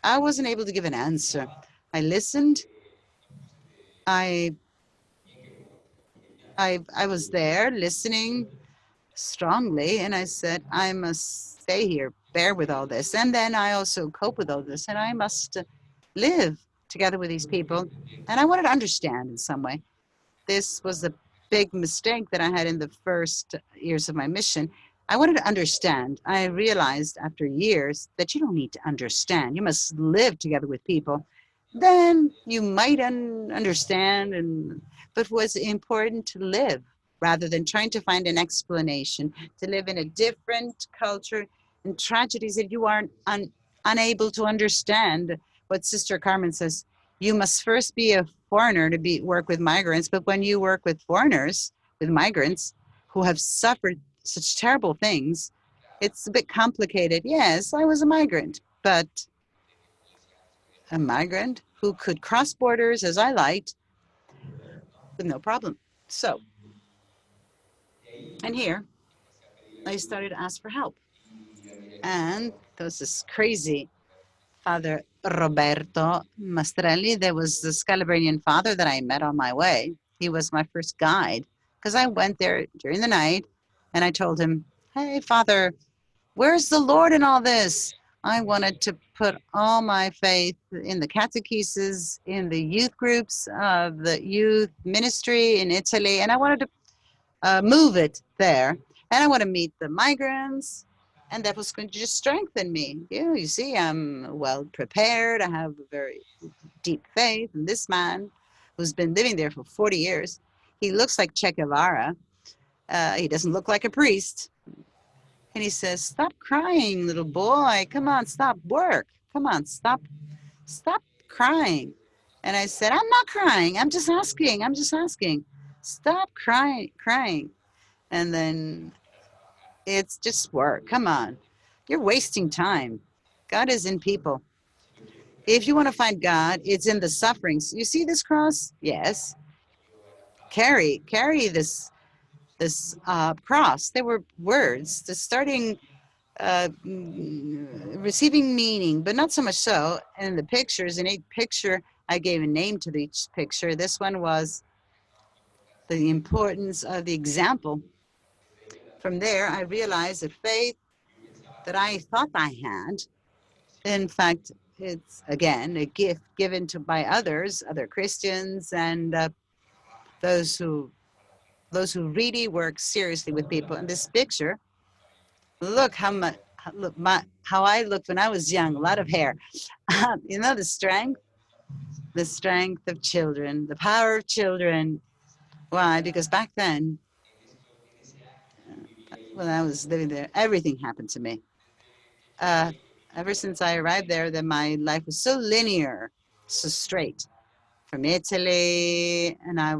I wasn't able to give an answer. I listened. I was there listening strongly, and I said, I must stay here, bear with all this. And then I also cope with all this, and I must live together with these people. And I wanted to understand in some way. This was a big mistake that I had in the first years of my mission. I wanted to understand. I realized after years that you don't need to understand. You must live together with people. Then you might understand, but what's important to live rather than trying to find an explanation, to live in a different culture and tragedies that you aren't unable to understand. What Sister Carmen says, you must first be a foreigner to work with migrants, but when you work with foreigners, with migrants who have suffered such terrible things, it's a bit complicated. Yes, I was a migrant, but a migrant who could cross borders as I liked with no problem. So, and here, I started to ask for help. And there was this crazy Father Roberto Mastrelli. There was the Scalabrinian father that I met on my way. He was my first guide because I went there during the night and I told him, hey, Father, where's the Lord in all this? I wanted to put all my faith in the catechesis, in the youth groups of the youth ministry in Italy, and I wanted to move it there. And I want to meet the migrants, and that was going to just strengthen me. You see, I'm well prepared. I have a very deep faith. And this man, who's been living there for 40 years, he looks like Che Guevara. He doesn't look like a priest. And he says, stop crying, little boy. Come on, stop work. Come on, stop crying. And I said, I'm not crying. I'm just asking. Stop crying. And then it's just work. Come on. You're wasting time. God is in people. If you want to find God, it's in the sufferings. You see this cross? Yes. Carry this cross. There were words, the starting, receiving meaning, but not so much so. And in the pictures, in each picture, I gave a name to each picture. This one was the importance of the example. From there, I realized that faith that I thought I had, in fact, it's, again, a gift given by others, other Christians, and those who really work seriously with people. In this picture, look how I looked when I was young, a lot of hair. You know, the strength of children, the power of children. Why? Because back then, when I was living there, everything happened to me. Ever since I arrived there, that my life was so linear, so straight. From Italy, and I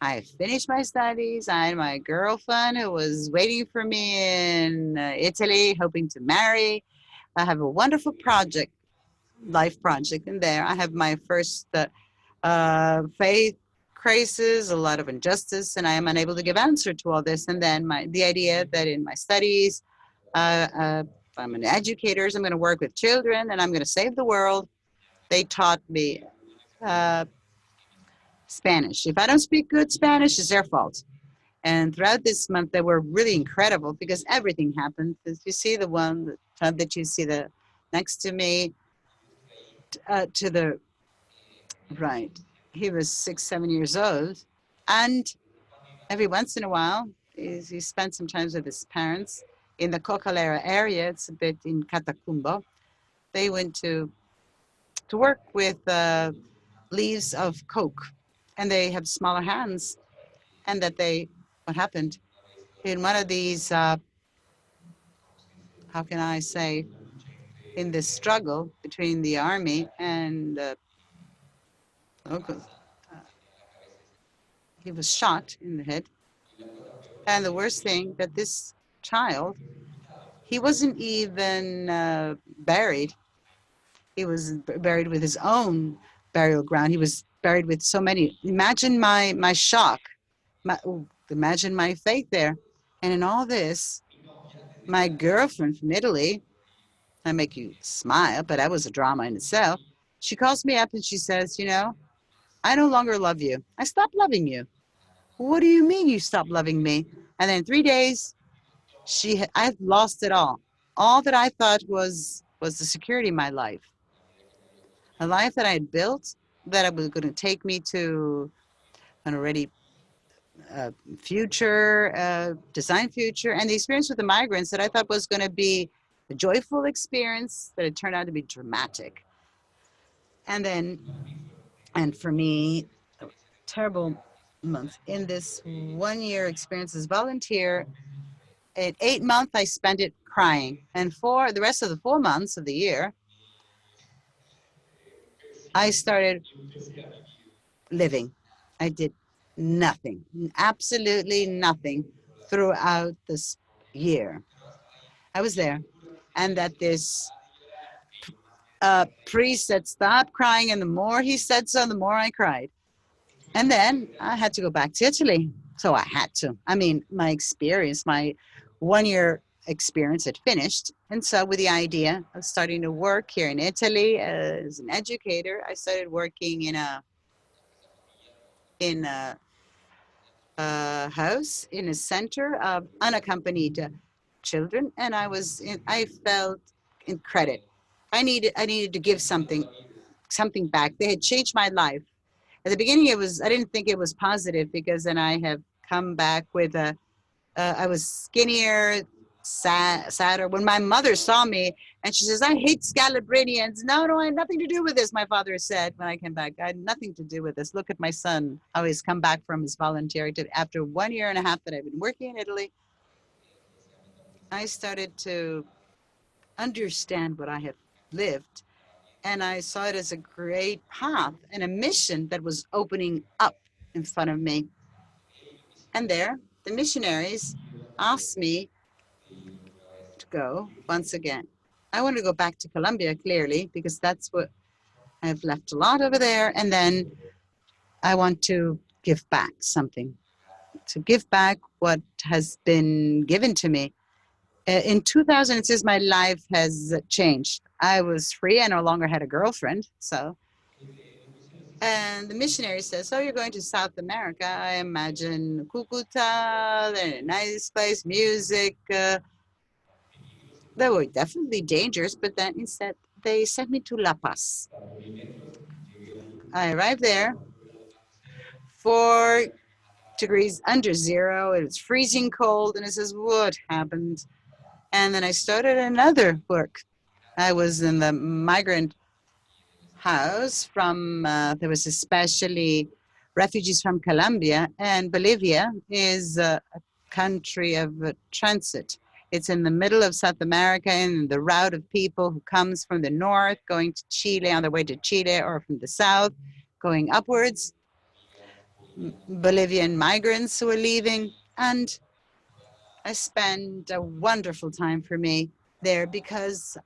had finished my studies. I had my girlfriend who was waiting for me in Italy, hoping to marry. I have a wonderful project, life project in there. I have my first faith crisis, a lot of injustice, and I am unable to give answer to all this. And then the idea that in my studies, I'm an educator, so I'm going to work with children, and I'm going to save the world. They taught me Spanish. If I don't speak good Spanish, it's their fault. And throughout this month, they were really incredible because everything happened. As you see the one that you see the next to me, to the right, he was 6, 7 years old, and every once in a while, he spent some time with his parents in the Cocalera area. It's a bit in Catacumbo. They went to work with leaves of coke, and they have smaller hands. And that what happened in one of these, how can I say, in this struggle between the army and locals, he was shot in the head. And the worst thing that this child, he wasn't even buried. He was buried with his own burial ground. He was buried with so many. Imagine my shock. Imagine my faith there. And in all this, my girlfriend from Italy, I make you smile, but that was a drama in itself. She calls me up and she says, you know, I no longer love you. I stopped loving you. What do you mean you stopped loving me? And then in 3 days, I've lost it all. All that I thought was the security in my life. A life that I had built, that was going to take me to an already future, design future, and the experience with the migrants that I thought was going to be a joyful experience, that it turned out to be dramatic. And for me, a terrible month. In this 1 year experience as volunteer, in 8 months, I spent it crying. And for the rest of the 4 months of the year, I started living. I did nothing, absolutely nothing throughout this year. I was there. And that this priest said, stop crying. And the more he said so, the more I cried. And then I had to go back to Italy. So I had to. I mean, my experience, my 1 year experience had finished. And so with the idea of starting to work here in Italy as an educator, I started working in a house, in a center of unaccompanied children. And I felt in credit. I needed to give something back. They had changed my life. At the beginning, I didn't think it was positive, because then I have come back with I was skinnier, sadder. When my mother saw me and she says, I hate Scalabrinians. No, I had nothing to do with this, my father said when I came back. I had nothing to do with this. Look at my son, how he's come back from his voluntary. After 1 year and a half that I've been working in Italy, I started to understand what I have lived. And I saw it as a great path and a mission that was opening up in front of me. And there, the missionaries asked me to go once again. I want to go back to Colombia, clearly, because that's what I've left a lot over there. And then I want to give back something, to give back what has been given to me. In 2006, my life has changed. I was free. I no longer had a girlfriend. And the missionary says, oh, you're going to South America. I imagine Cucuta, a nice place, music. They were definitely dangerous, but then instead they sent me to La Paz. I arrived there, 4 degrees under zero. It was freezing cold. And it says, what happened? And then I started another work. I was in the migrant house there was especially refugees from Colombia, and Bolivia is a country of transit. It's in the middle of South America, and the route of people who comes from the north going to Chile on their way to Chile, or from the south going upwards. Bolivian migrants who are leaving. And I spent a wonderful time for me there because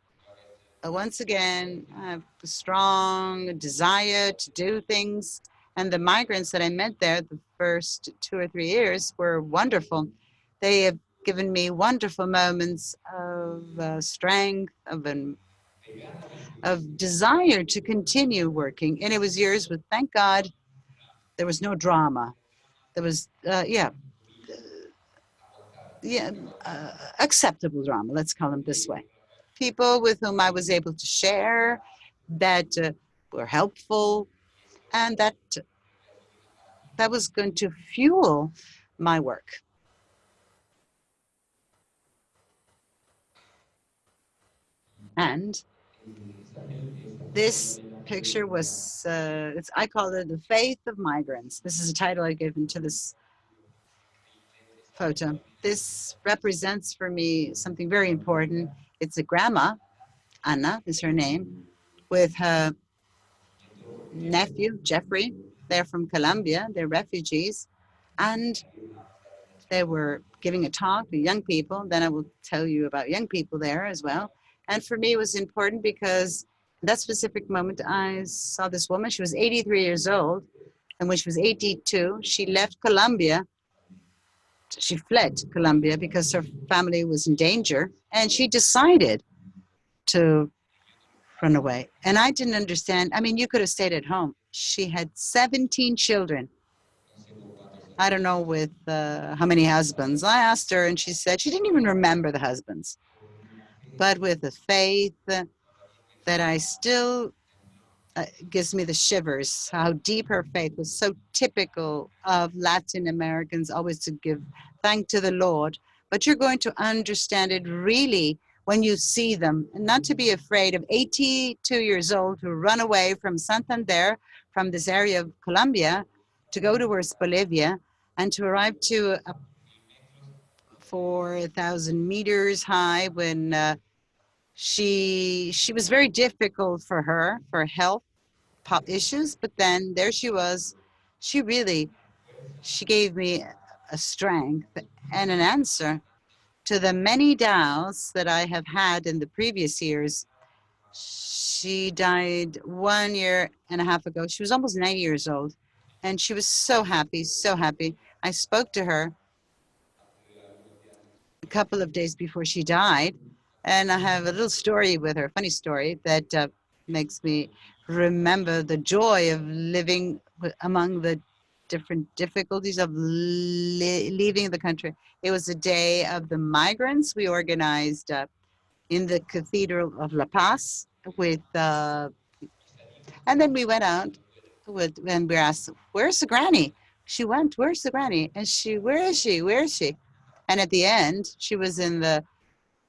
once again, I have a strong desire to do things. And the migrants that I met there the first 2 or 3 years were wonderful. They have given me wonderful moments of strength, of desire to continue working. And it was years with, thank God, there was no drama. There was, acceptable drama, let's call them this way. People with whom I was able to share, that were helpful, and that was going to fuel my work. And this picture was, I call it the faith of migrants. This is a title I've given to this photo. This represents for me something very important. It's a grandma, Anna is her name, with her nephew, Jeffrey. They're from Colombia, they're refugees. And they were giving a talk to young people. Then I will tell you about young people there as well. And for me, it was important because at that specific moment, I saw this woman. She was 83 years old. And when she was 82, she left Colombia. She fled Colombia because her family was in danger. And she decided to run away. And I didn't understand. I mean, you could have stayed at home. She had 17 children. I don't know with how many husbands. I asked her, and she said she didn't even remember the husbands. But with the faith that I still gives me the shivers, how deep her faith was, so typical of Latin Americans, always to give thanks to the Lord. But you're going to understand it really when you see them, and not to be afraid of 82 years old who run away from Santander, from this area of Colombia, to go towards Bolivia, and to arrive to 4,000 meters high when she was very difficult for her, for health issues, but then there she was. She gave me a strength and an answer to the many doubts that I have had in the previous years. She died 1.5 years ago. She was almost 90 years old, and she was so happy, so happy. I spoke to her a couple of days before she died, and I have a little story with her, funny story, that makes me remember the joy of living among the different difficulties of leaving the country. It was a day of the migrants. We organized in the Cathedral of La Paz with, and then we went out and we asked, where's the granny? She went, where's the granny? And where is she? Where is she? And at the end, she was in the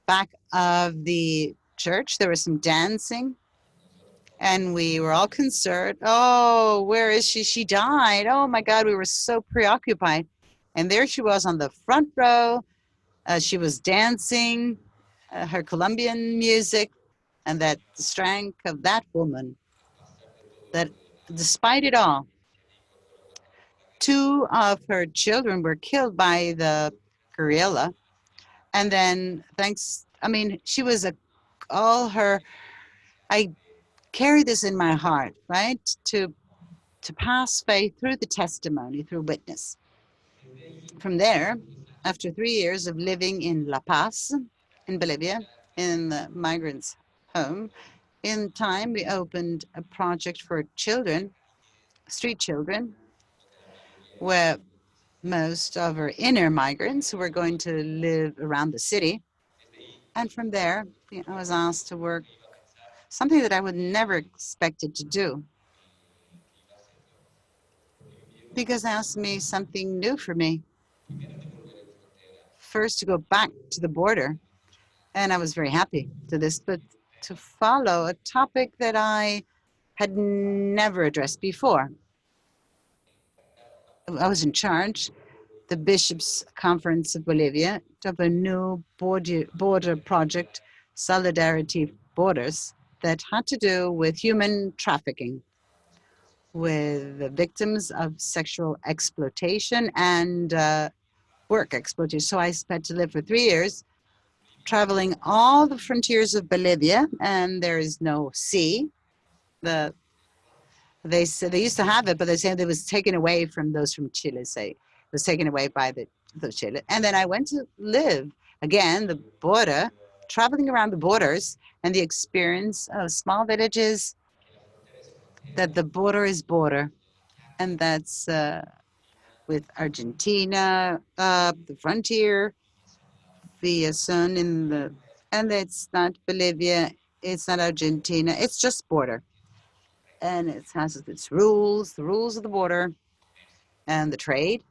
back of the church. There was some dancing. And we were all concerned. Oh, where is she? She died. Oh my God, we were so preoccupied. And there she was on the front row. She was dancing her Colombian music, and that strength of that woman, that despite it all, 2 of her children were killed by the guerrilla. And then she was I carry this in my heart, right? To pass faith through the testimony, through witness. From there, after 3 years of living in La Paz, in Bolivia, in the migrants' home, in time we opened a project for children, street children, where most of our inner migrants who were going to live around the city. And from there, I was asked to work something that I would never expected to do, because they asked me something new for me. First, to go back to the border, and I was very happy to this, but to follow a topic that I had never addressed before. I was in charge the Bishops' Conference of Bolivia of a new border project, Solidarity Borders, that had to do with human trafficking, with the victims of sexual exploitation and work exploitation. So I spent to live for 3 years, traveling all the frontiers of Bolivia, and there is no sea. They said they used to have it, but they said it was taken away from those from Chile. Say it was taken away by the Chile. And then I went to live again the border, traveling around the borders, and the experience of small villages. That the border is border, and that's with Argentina, the frontier, via Sun in the, and it's not Bolivia, it's not Argentina, it's just border. And it has its rules, the rules of the border, and the trade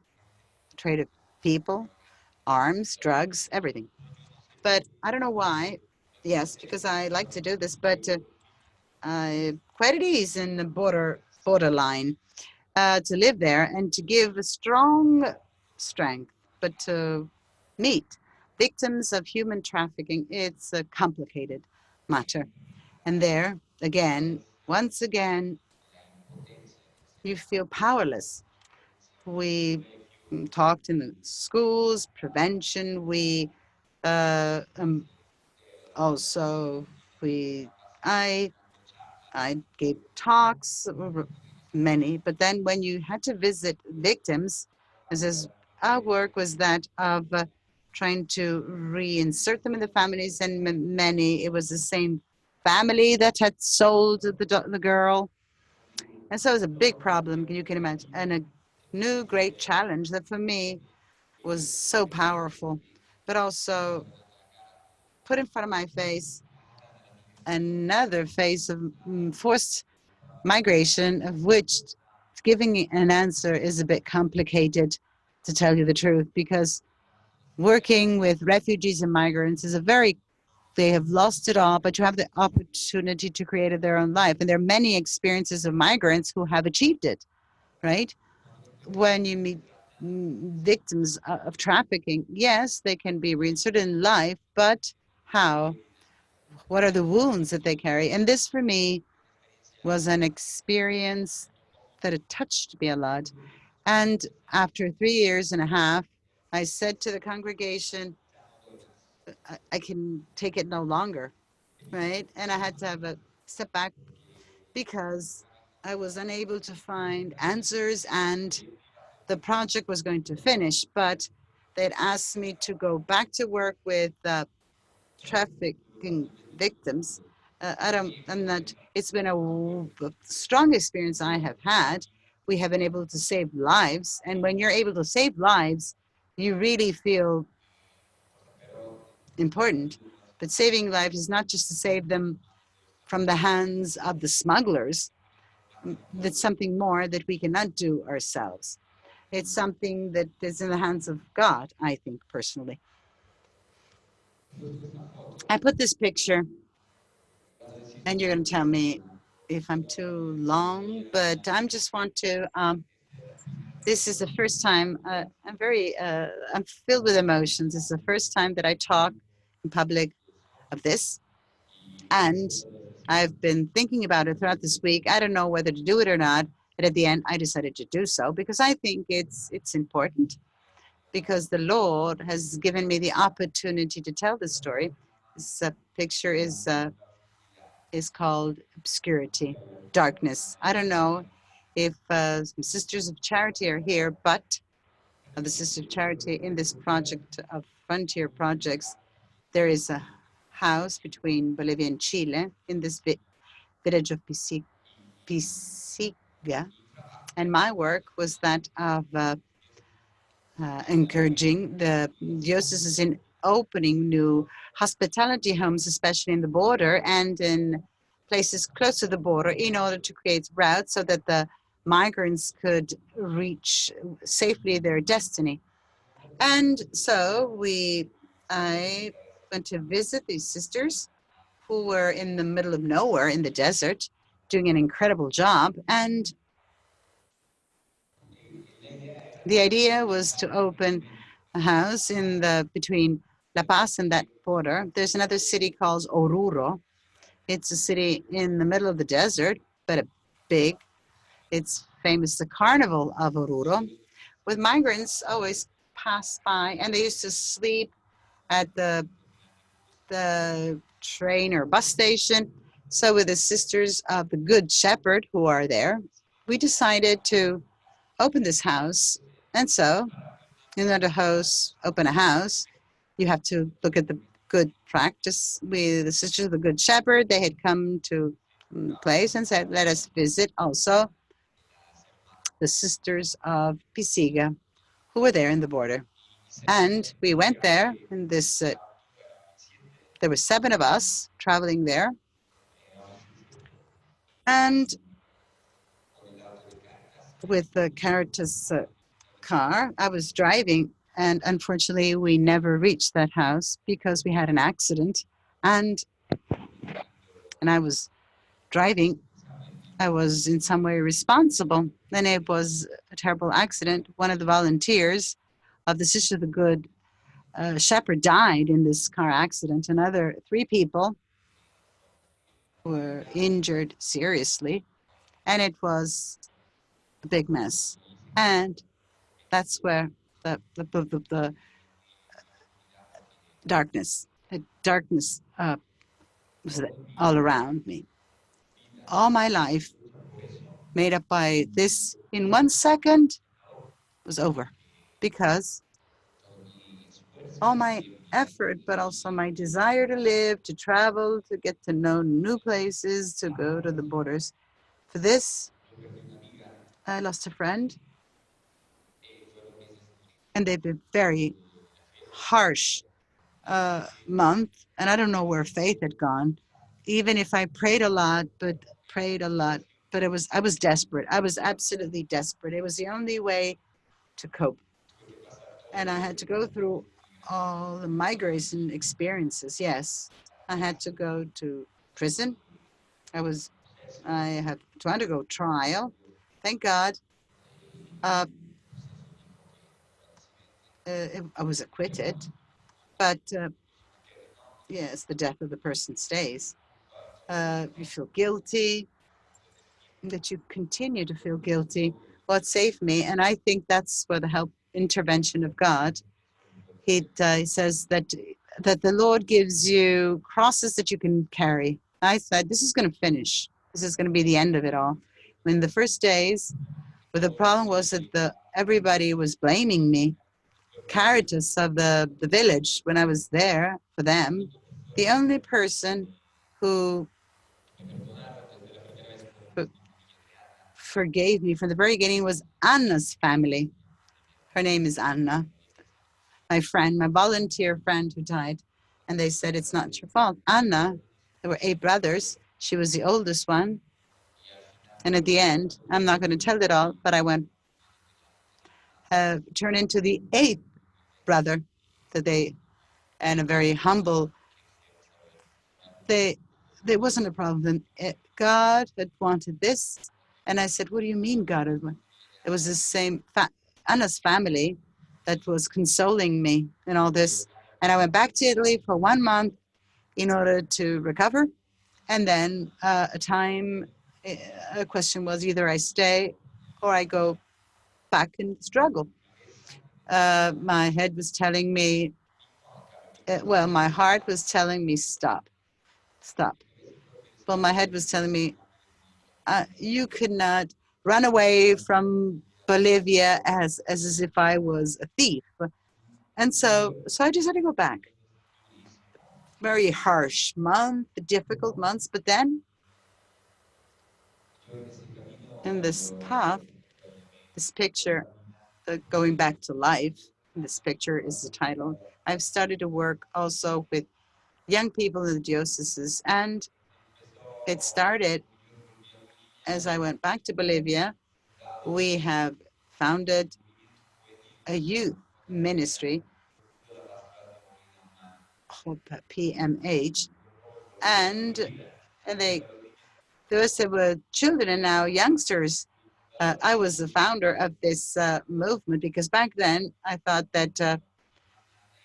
of people, arms, drugs, everything. But I don't know why. Yes, because I like to do this, but quite at ease in the borderline to live there and to give a strong strength, but to meet victims of human trafficking, it's a complicated matter. And there, again, once again, you feel powerless. We talked in the schools, prevention. We also I gave talks, many. But then when you had to visit victims, it says our work was that of trying to reinsert them in the families, and many it was the same family that had sold the girl. And so it was a big problem, you can imagine, and a new great challenge that for me was so powerful, but also put in front of my face another phase of forced migration, of which giving an answer is a bit complicated, to tell you the truth, because working with refugees and migrants is they have lost it all, but you have the opportunity to create their own life. And there are many experiences of migrants who have achieved it, right? When you meet victims of trafficking, yes, they can be reinserted in life, but how? What are the wounds that they carry? And this, for me, was an experience that it touched me a lot. And after 3.5 years, I said to the congregation, I can take it no longer, right? And I had to have a step back because I was unable to find answers, and the project was going to finish, but they'd asked me to go back to work with trafficking victims. It's been a strong experience I have had. We have been able to save lives. And when you're able to save lives, you really feel important. But saving lives is not just to save them from the hands of the smugglers. That's something more that we cannot do ourselves. It's something that is in the hands of God, I think, personally. I put this picture, and you're going to tell me if I'm too long, but I just want to, this is the first time, I'm filled with emotions. It's the first time that I talk in public of this, and I've been thinking about it throughout this week. I don't know whether to do it or not, but at the end, I decided to do so because I think it's important, because the Lord has given me the opportunity to tell this story. This picture is called Obscurity, Darkness. I don't know if some Sisters of Charity are here, but the Sisters of Charity in this project of Frontier Projects, there is a house between Bolivia and Chile in this village of Pisiga. And my work was that of encouraging the dioceses in opening new hospitality homes, especially in the border and in places close to the border, in order to create routes so that the migrants could reach safely their destiny. And so I went to visit these sisters who were in the middle of nowhere in the desert, doing an incredible job. And The idea was to open a house in the between La Paz and that border. There's another city called Oruro. It's a city in the middle of the desert, but big. It's famous, the Carnival of Oruro, with migrants always pass by, and they used to sleep at the train or bus station. So with the Sisters of the Good Shepherd who are there, we decided to open this house. And so in order to open a house, you have to look at the good practice. The Sisters of the Good Shepherd, they had come to the place and said, let us visit also the Sisters of Pisiga, who were there in the border. And we went there in this, there were 7 of us traveling there. And with the Caritas car, I was driving, and unfortunately we never reached that house because we had an accident. And I was driving. I was in some way responsible. Then it was a terrible accident. One of the volunteers of the Sister of the Good Shepherd died in this car accident. Another 3 people were injured seriously, and it was a big mess. And that's where the darkness was all around me. All my life, made up by this, in 1 second, was over, because all my effort, but also my desire to live, to travel, to get to know new places, to go to the borders. For this, I lost a friend, and they've been very harsh month, and I don't know where faith had gone. Even if I prayed a lot, but I was desperate. I was absolutely desperate. It was the only way to cope. And I had to go through all the migration experiences. Yes, I had to go to prison. I had to undergo trial. Thank God. I was acquitted, but yes, the death of the person stays. You feel guilty, that you continue to feel guilty. Well, it saved me, and I think that's where the help intervention of God. He says that the Lord gives you crosses that you can carry. I said, this is going to finish. This is going to be the end of it all. In the first days, but the problem was that everybody was blaming me. Caritas of the village, when I was there for them, the only person who forgave me from the very beginning was Anna's family. Her name is Anna, my friend, my volunteer friend who died. And they said, it's not your fault. Anna, there were 8 brothers. She was the oldest one. And at the end, I'm not going to tell it all, but I went, turn into the 8th brother and a very humble, there wasn't a problem. God had wanted this. And I said, what do you mean God had wanted? It was the same, Anna's family that was consoling me in all this. And I went back to Italy for 1 month in order to recover. And then a question was either I stay or I go back and struggle. My head was telling me, my heart was telling me, stop. Well, my head was telling me, you could not run away from Bolivia as if I was a thief. And so I just had to go back. Very harsh month, difficult months, but then in this path, this picture, going back to life, this picture is the title. I've started to work also with young people in the dioceses, and it started as I went back to Bolivia. We have founded a youth ministry called PMH, and those that were children and now youngsters I was the founder of this movement because back then I thought that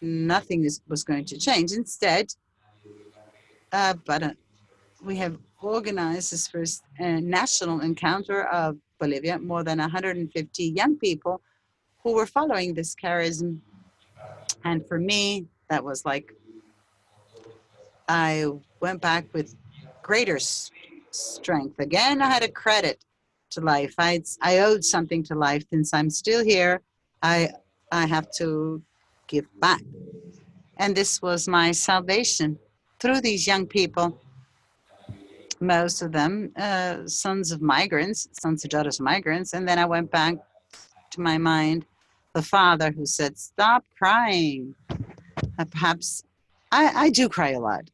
nothing was going to change. Instead, but we have organized this first national encounter of Bolivia, more than 150 young people who were following this charism. And for me, that was like, I went back with greater strength. Again, I had a credit to life. I owed something to life. Since I'm still here, I have to give back. And this was my salvation through these young people, most of them sons of migrants, sons and daughters of migrants. And then I went back to my mind, the father who said, stop crying. Perhaps I do cry a lot,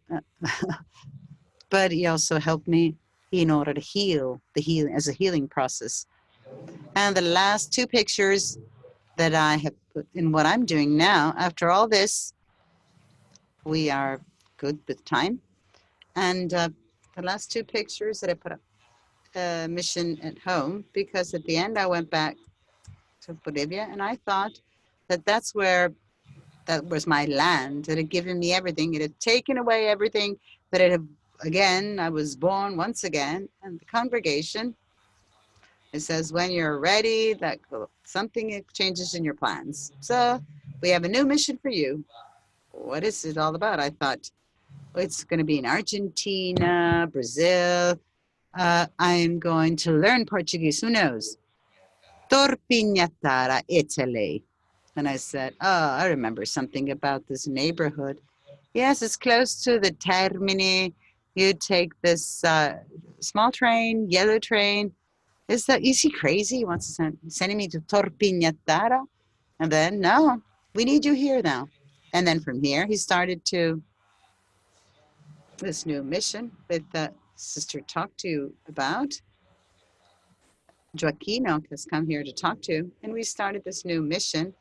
but he also helped me in order to heal, as a healing process. And the last two pictures that I have put in what I'm doing now, after all this, we are good with time. And the last two pictures that I put up, mission at home, because at the end I went back to Bolivia and I thought that that was my land. It had given me everything. It had taken away everything, but it had, again, I was born once again. And the congregation, it says, when you're ready, that something changes in your plans. So we have a new mission for you. What is it all about? I thought, well, it's going to be in Argentina, Brazil. I'm going to learn Portuguese. Who knows? Torpignatara, Italy. And I said, oh, I remember something about this neighborhood. Yes, it's close to the Termini. You take this small train, yellow train. Is he crazy? He wants to sending me to Torpignatara? And then, no, we need you here now. And then from here, he started to this new mission that the sister talked to you about. Joaquino has come here to talk to, and we started this new mission.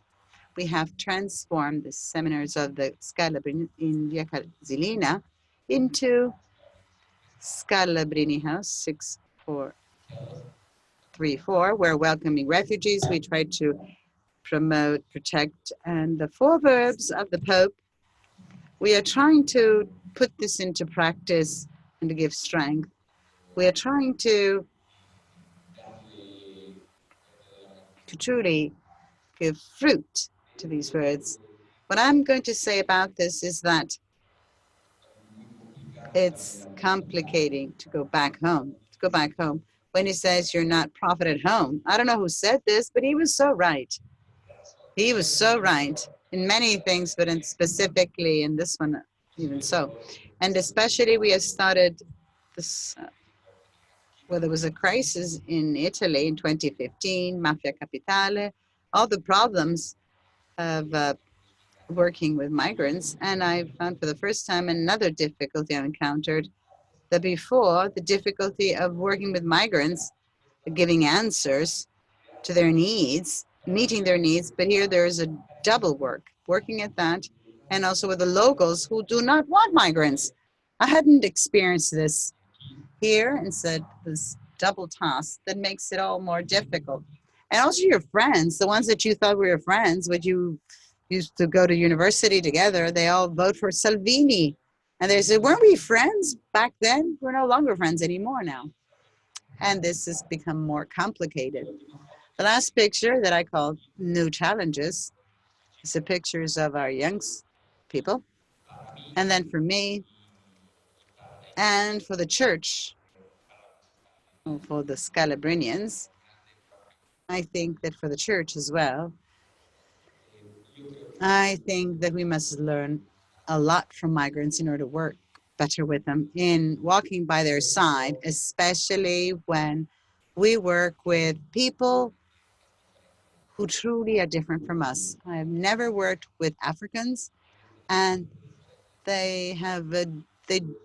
We have transformed the seminars of the Scalabrini in Via Zilina into Scalabrini House 6434. We're welcoming refugees. We try to promote, protect, and the four verbs of the Pope. We are trying to put this into practice and to give strength. We are trying to truly give fruit to these words. What I'm going to say about this is that it's complicating to go back home. When he says you're not prophet at home, I don't know who said this, but he was so right. He was so right in many things, but specifically in this one, even so. And especially we have started this, well, there was a crisis in Italy in 2015, Mafia Capitale, all the problems of working with migrants. And I found for the first time another difficulty I encountered, that before, the difficulty of working with migrants, giving answers to their needs, meeting their needs, but here there is a double working at that, and also with the locals who do not want migrants. I hadn't experienced this here, and said this double task that makes it all more difficult. And also your friends, the ones that you thought were your friends, when you used to go to university together, they all vote for Salvini. And they said, weren't we friends back then? We're no longer friends anymore now. And this has become more complicated. The last picture that I called New Challenges is the pictures of our young people. And then for me, and for the church, for the Scalabrinians, I think that for the church as well, I think that we must learn a lot from migrants in order to work better with them in walking by their side, especially when we work with people who truly are different from us. I have never worked with Africans, and they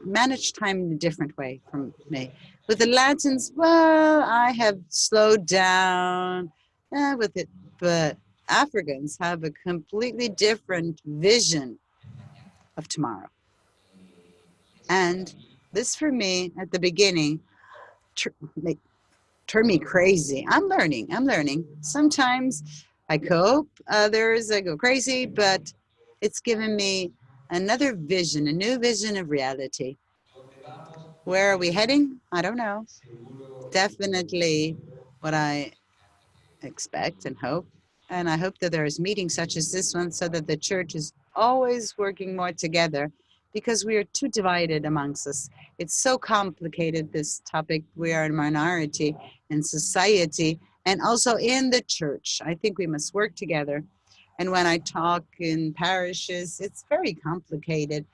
manage time in a different way from me. With the Latins, well, I have slowed down with it, but Africans have a completely different vision of tomorrow. And this for me, at the beginning, turn me crazy. I'm learning. Sometimes I cope, others I go crazy, but it's given me another vision, a new vision of reality. Where are we heading? I don't know. Definitely what I expect and hope. And I hope that there is meetings such as this one so that the church is always working more together because we are too divided amongst us. It's so complicated, this topic. We are a minority in society and also in the church. I think we must work together. And when I talk in parishes, it's very complicated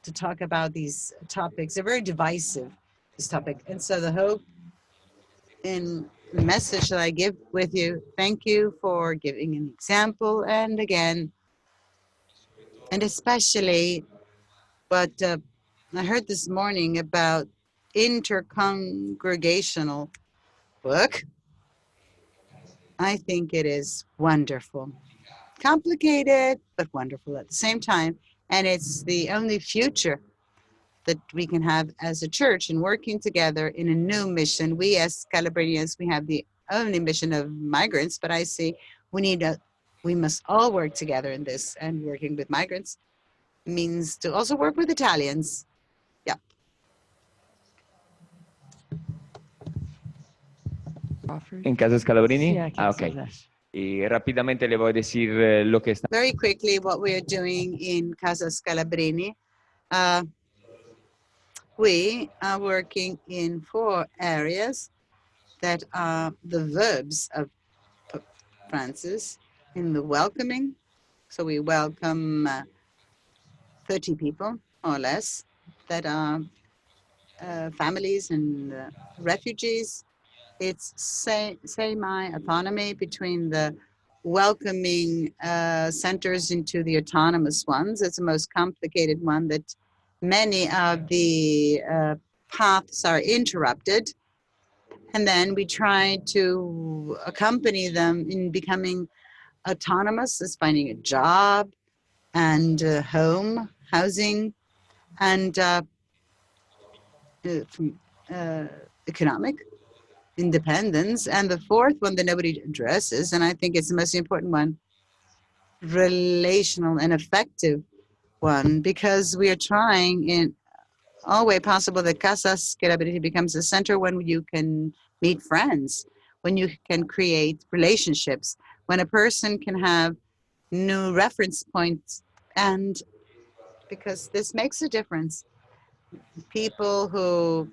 to talk about these topics. They're very divisive, this topic. And so the hope in the message that I give with you, thank you for giving an example. And again, and especially what I heard this morning about intercongregational work. I think it is wonderful. Complicated, but wonderful at the same time. And it's the only future that we can have as a church in working together in a new mission. We as Calabrinians, we have the only mission of migrants, but I see we must all work together in this, and working with migrants means to also work with Italians. Yeah. En Casa Scalabrini? Sí, aquí Ah, ok. estás. Y rápidamente le voy a decir lo que está. Very quickly, what we are doing in Casa Scalabrini, we are working in 4 areas that are the verbs of Pope Francis in the welcoming. So we welcome 30 people or less that are families and refugees. It's semi-autonomy between the welcoming centers into the autonomous ones. It's the most complicated one that many of the paths are interrupted. And then we try to accompany them in becoming autonomous, as finding a job and home, housing, and economic independence. And the 4th one that nobody addresses, and I think it's the most important one, relational and effective one, because we are trying in all way possible that Casa Scalabrini becomes a center when you can meet friends, when you can create relationships, when a person can have new reference points, and because this makes a difference. People who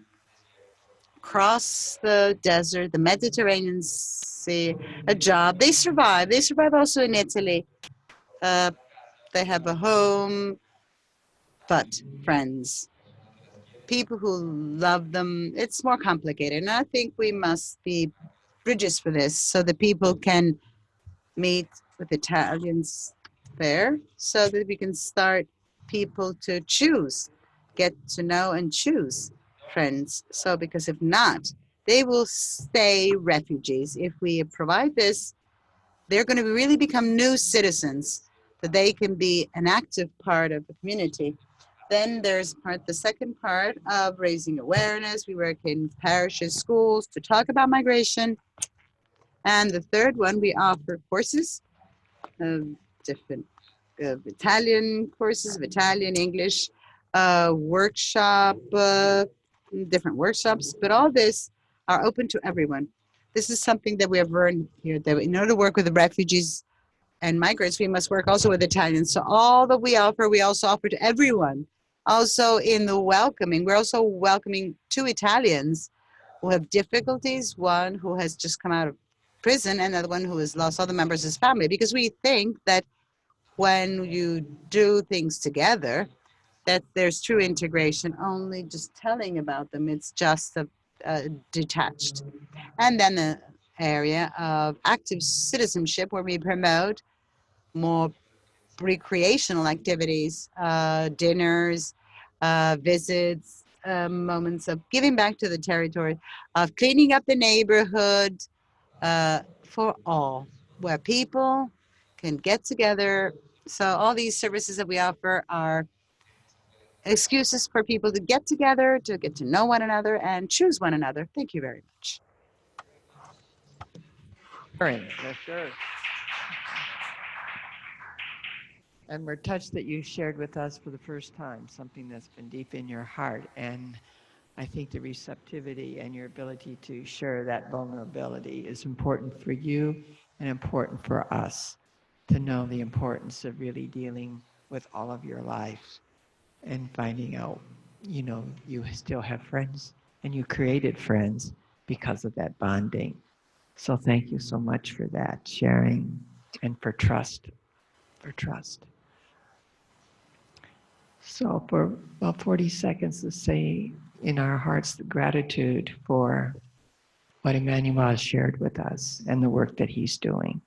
cross the desert, the Mediterranean Sea, a job, they survive. They survive also in Italy. They have a home, but friends, people who love them, it's more complicated. And I think we must be bridges for this so that people can meet with Italians there so that we can start people to choose, get to know and choose friends. So because if not, they will stay refugees. If we provide this, they're going to really become new citizens, that they can be an active part of the community. Then there's the second part of raising awareness. We work in parishes, schools to talk about migration. And the third one, we offer courses of different Italian courses, of Italian, English, workshop, different workshops, but all this are open to everyone. This is something that we have learned here, that in order to work with the refugees and migrants, we must work also with Italians. So all that we also offer to everyone. Also in the welcoming, we're also welcoming 2 Italians who have difficulties, one who has just come out of prison, and another one who has lost all the members of his family, because we think that when you do things together, that there's true integration. Only just telling about them, it's just detached. And then the area of active citizenship, where we promote more recreational activities, dinners, visits, moments of giving back to the territory, of cleaning up the neighborhood for all, where people can get together. So all these services that we offer are excuses for people to get together, to get to know one another and choose one another. Thank you very much. Sharon, sure. And we're touched that you shared with us for the first time something that's been deep in your heart. And I think the receptivity and your ability to share that vulnerability is important for you and important for us to know the importance of really dealing with all of your life and finding out, you know, you still have friends and you created friends because of that bonding. So thank you so much for that sharing and for trust. So for about 40 seconds to say in our hearts the gratitude for what Emmanuel has shared with us and the work that he's doing.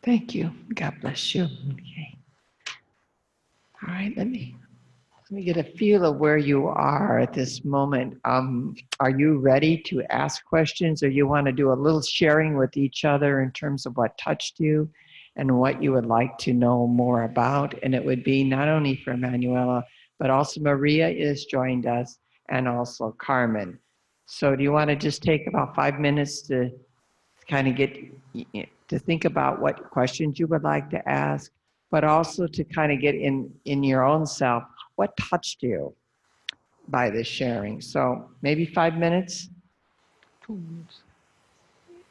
Thank you. God bless you. Okay. All right, let me get a feel of where you are at this moment. Are you ready to ask questions, or you want to do a little sharing with each other in terms of what touched you and what you would like to know more about? And it would be not only for Manuela, but also Maria is joined us and also Carmen. So do you want to just take about 5 minutes to kind of get to think about what questions you would like to ask, but also to kind of get in your own self, what touched you by this sharing? So maybe 5 minutes? 2 minutes.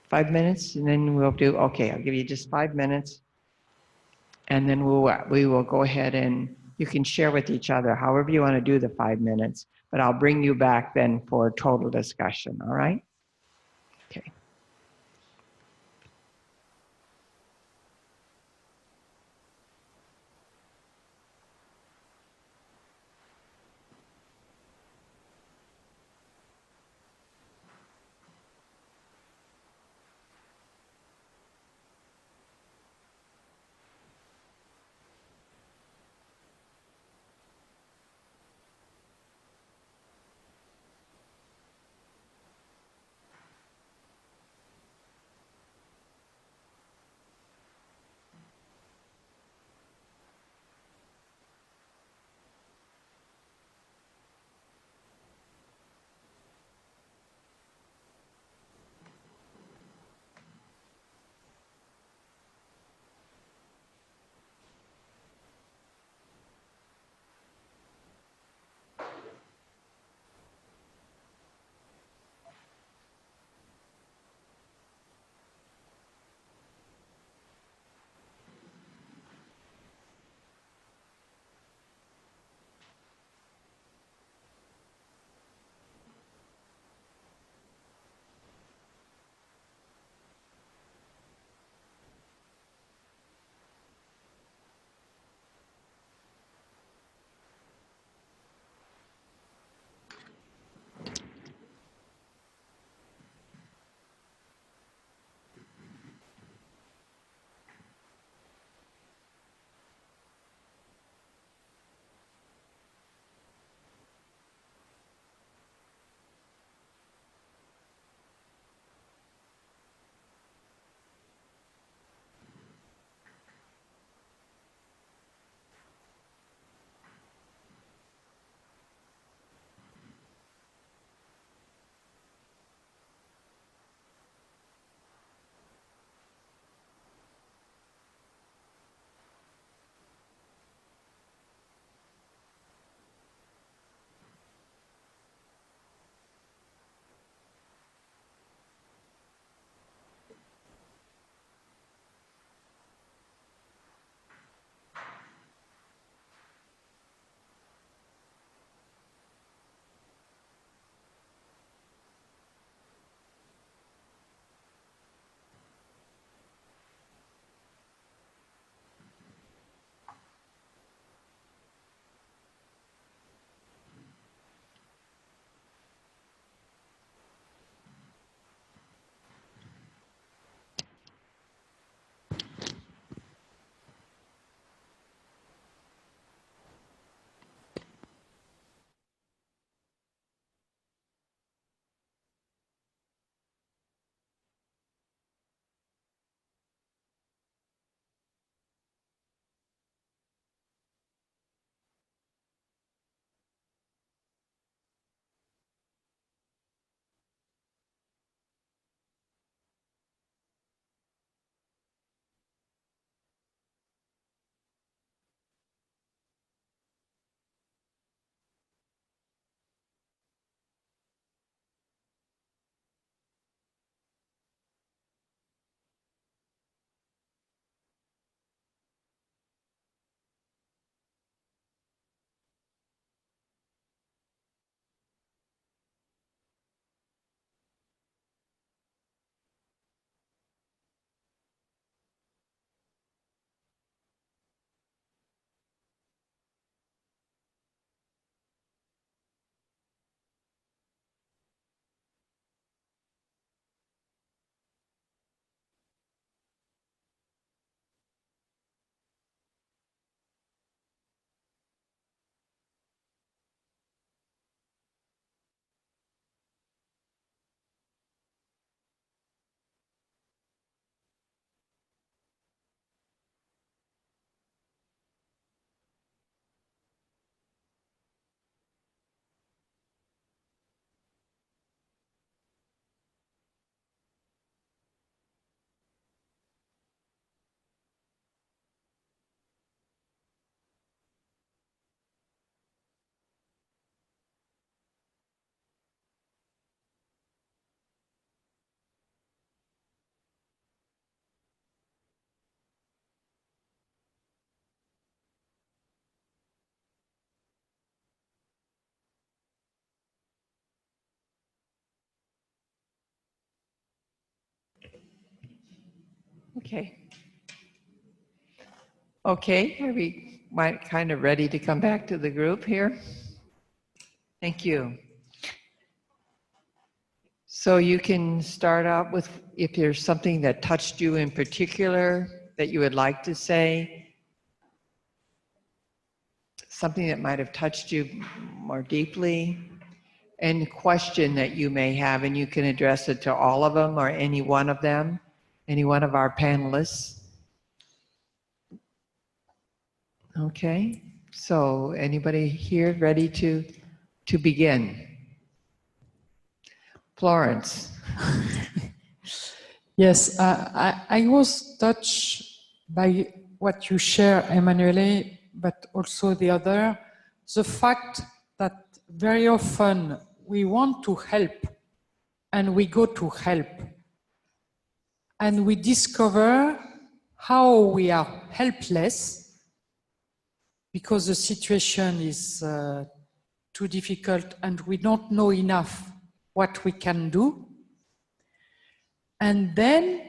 5 minutes, and then we'll do, okay, I'll give you just 5 minutes. And then we will go ahead and you can share with each other however you want to do the 5 minutes, but I'll bring you back then for total discussion, all right? Okay. Okay. Okay, are we kind of ready to come back to the group here? Thank you. So you can start out with if there's something that touched you in particular that you would like to say, something that might have touched you more deeply, and question that you may have, and you can address it to all of them or any one of them, any one of our panelists. Okay, so anybody here ready to begin? Florence. Yes, I was touched by what you share, Emanuele, but also the other, the fact that very often we want to help and we go to help and we discover how we are helpless because the situation is too difficult and we don't know enough what we can do. And then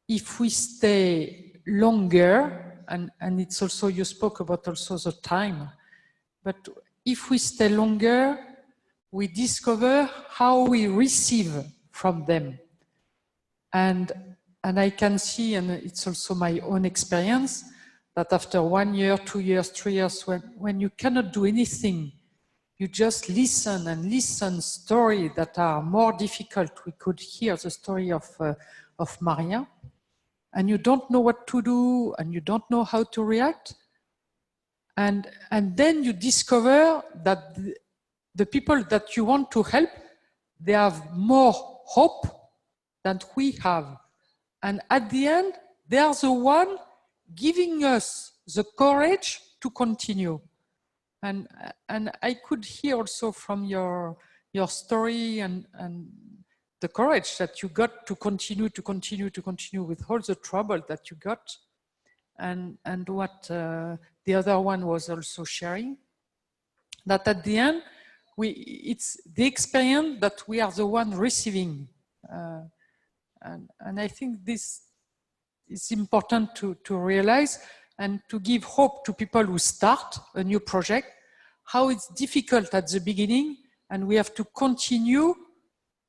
if we stay longer, and it's also, you spoke about also the time, but if we stay longer, we discover how we receive from them. And I can see, and it's also my own experience, that after 1 year, 2 years, 3 years, when you cannot do anything, you just listen and listen stories that are more difficult. We could hear the story of Maria, and you don't know what to do, and you don't know how to react. And then you discover that the people that you want to help, they have more hope than we have. And at the end, they are the one giving us the courage to continue. And I could hear also from your story and the courage that you got to continue with all the trouble that you got, and what the other one was also sharing, that at the end, it's the experience that we are the one receiving. And I think this is important to realize and to give hope to people who start a new project, how it's difficult at the beginning, and we have to continue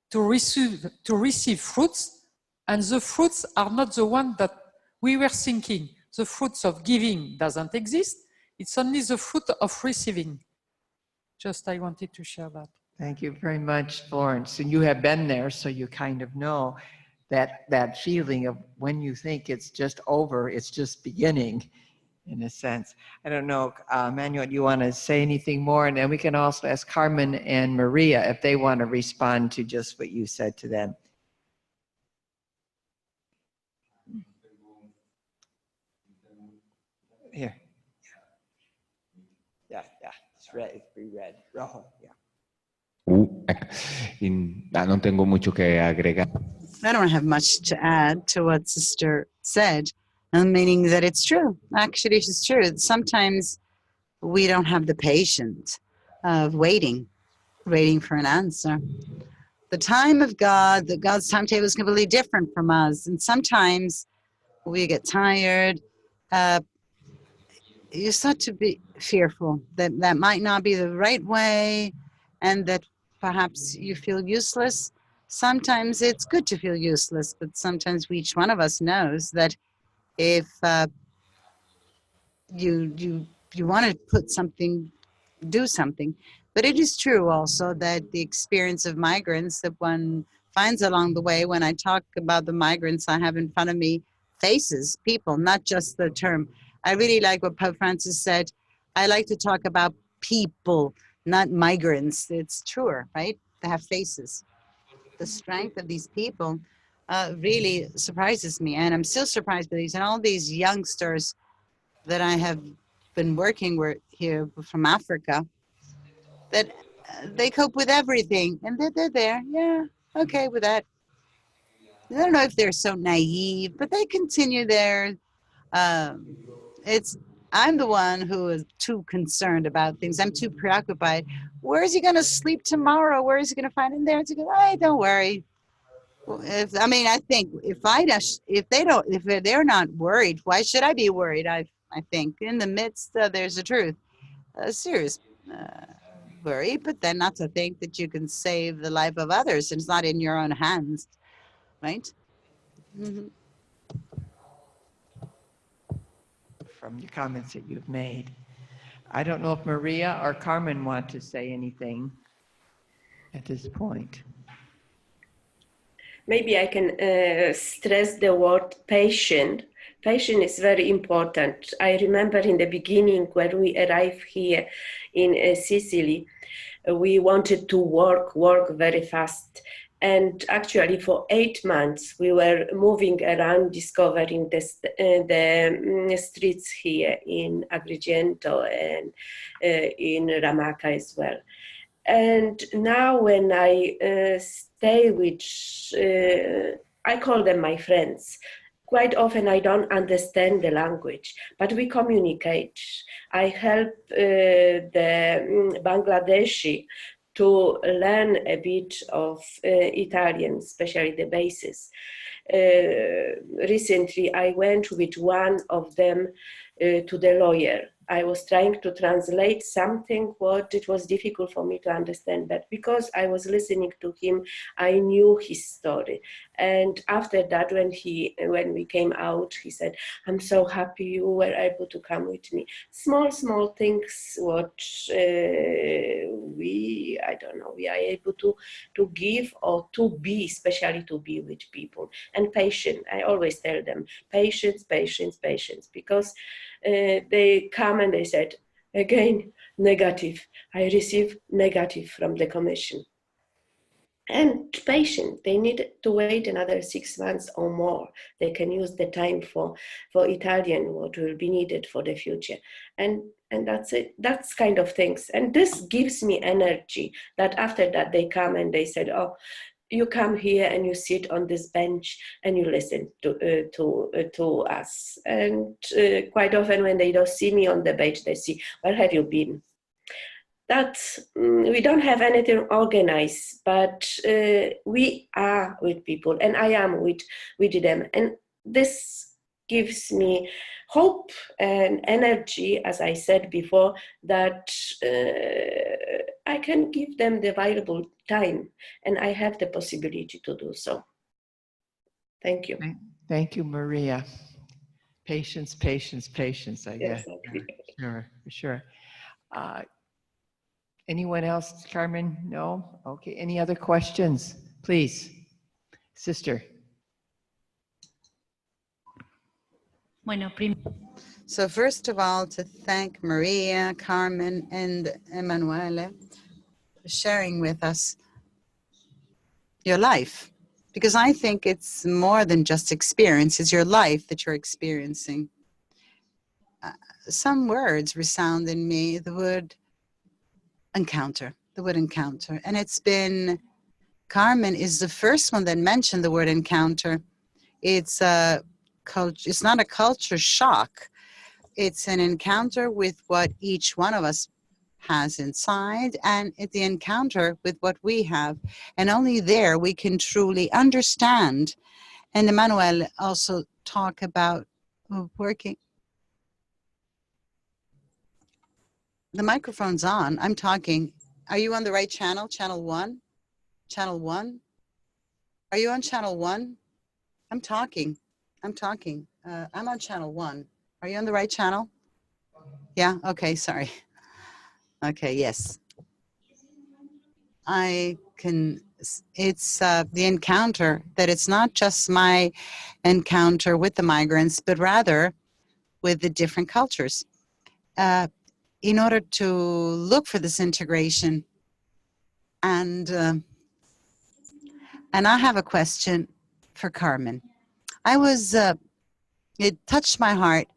to receive fruits, and the fruits are not the one that we were thinking. The fruits of giving doesn't exist. It's only the fruit of receiving. Just I wanted to share that. Thank you very much, Florence. And you have been there, so you kind of know that feeling of when you think it's just over, it's just beginning, in a sense. I don't know, Manuel, do you want to say anything more? And then we can also ask Carmen and Maria if they want to respond to just what you said to them. Here. Yeah, it's red, it's pretty red. Rojo, yeah. Non tengo mucho que agregar. I don't have much to add to what Sister said, meaning that it's true. Actually, it's true. Sometimes we don't have the patience of waiting for an answer. The time of God, God's timetable is completely different from us. And sometimes we get tired. You start to be fearful that that might not be the right way, and that perhaps you feel useless. Sometimes it's good to feel useless, but sometimes each one of us knows that if you want to do something. But it is true also that the experience of migrants that one finds along the way, when I talk about the migrants I have in front of me, faces, people, not just the term. I really like what Pope Francis said. I like to talk about people, not migrants. It's truer, right? They have faces. The strength of these people really surprises me. And I'm still surprised by these. And all these youngsters that I have been working with here from Africa, that they cope with everything. And they're there. Yeah, okay with that. I don't know if they're so naive, but they continue there. I'm the one who is too concerned about things. I'm too preoccupied. Where is he going to sleep tomorrow? Where is he going to find him there? To go, hey, don't worry. I mean, I think if they're not worried, why should I be worried? I think in the midst, there's a truth, a serious worry, but then not to think that you can save the life of others. It's not in your own hands, right? Mm-hmm. From your comments that you've made. I don't know if Maria or Carmen want to say anything at this point. Maybe I can stress the word patient. Patient is very important. I remember in the beginning when we arrived here in Sicily, we wanted to work very fast. And actually for 8 months, we were moving around, discovering the streets here in Agrigento and in Ramacca as well. And now when I stay with, I call them my friends. Quite often I don't understand the language, but we communicate. I help the Bangladeshi to learn a bit of Italian, especially the basis. Recently, I went with one of them to the lawyer. I was trying to translate something what it was difficult for me to understand, but because I was listening to him, I knew his story. And after that, when we came out, he said, "I'm so happy you were able to come with me." Small things what we are able to give or to be, especially to be with people. And patience, I always tell them, patience, because they come and they said, again, negative. I receive negative from the commission. And patient, they need to wait another 6 months or more. They can use the time for Italian, what will be needed for the future. And that's it. That's kind of things. And this gives me energy that after that they come and they said, "Oh, you come here and you sit on this bench and you listen to us." And quite often when they don't see me on the bench, they see, "Where have you been?" That's, we don't have anything organized, but we are with people, and I am with them. And this gives me hope and energy, as I said before, that I can give them the valuable time, and I have the possibility to do so. Thank you. Thank you, Maria. Patience, I guess. Exactly. Sure. Anyone else, Carmen? No? Okay, any other questions? Please, sister. So first of all, to thank Maria, Carmen, and Emanuele for sharing with us your life, because I think it's more than just experience, it's your life that you're experiencing. Some words resound in me, the word encounter. And it's been, Carmen is the first one that mentioned the word encounter. It's not a culture shock. It's an encounter with what each one of us has inside, and it's the encounter with what we have. And only there we can truly understand. And Emmanuel also talk about working. The microphone's on. I'm talking. Are you on the right channel? Channel 1? Channel 1? Are you on channel 1? I'm talking. I'm on channel 1. Are you on the right channel? Yeah? Okay, sorry. Okay, yes. I can, it's the encounter, that it's not just my encounter with the migrants, but rather with the different cultures. In order to look for this integration. And I have a question for Carmen. It touched my heart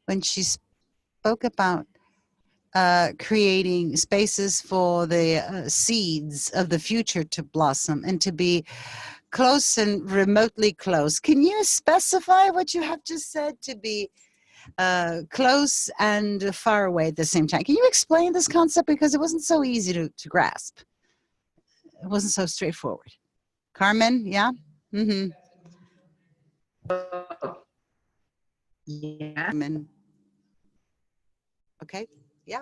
when she spoke about creating spaces for the seeds of the future to blossom and to be close and remotely close. Can you specify what you have just said, to be close and far away at the same time? Can you explain this concept? Because it wasn't so easy to grasp. It wasn't so straightforward. Carmen, yeah? Mm-hmm. Yeah. Okay. Yeah.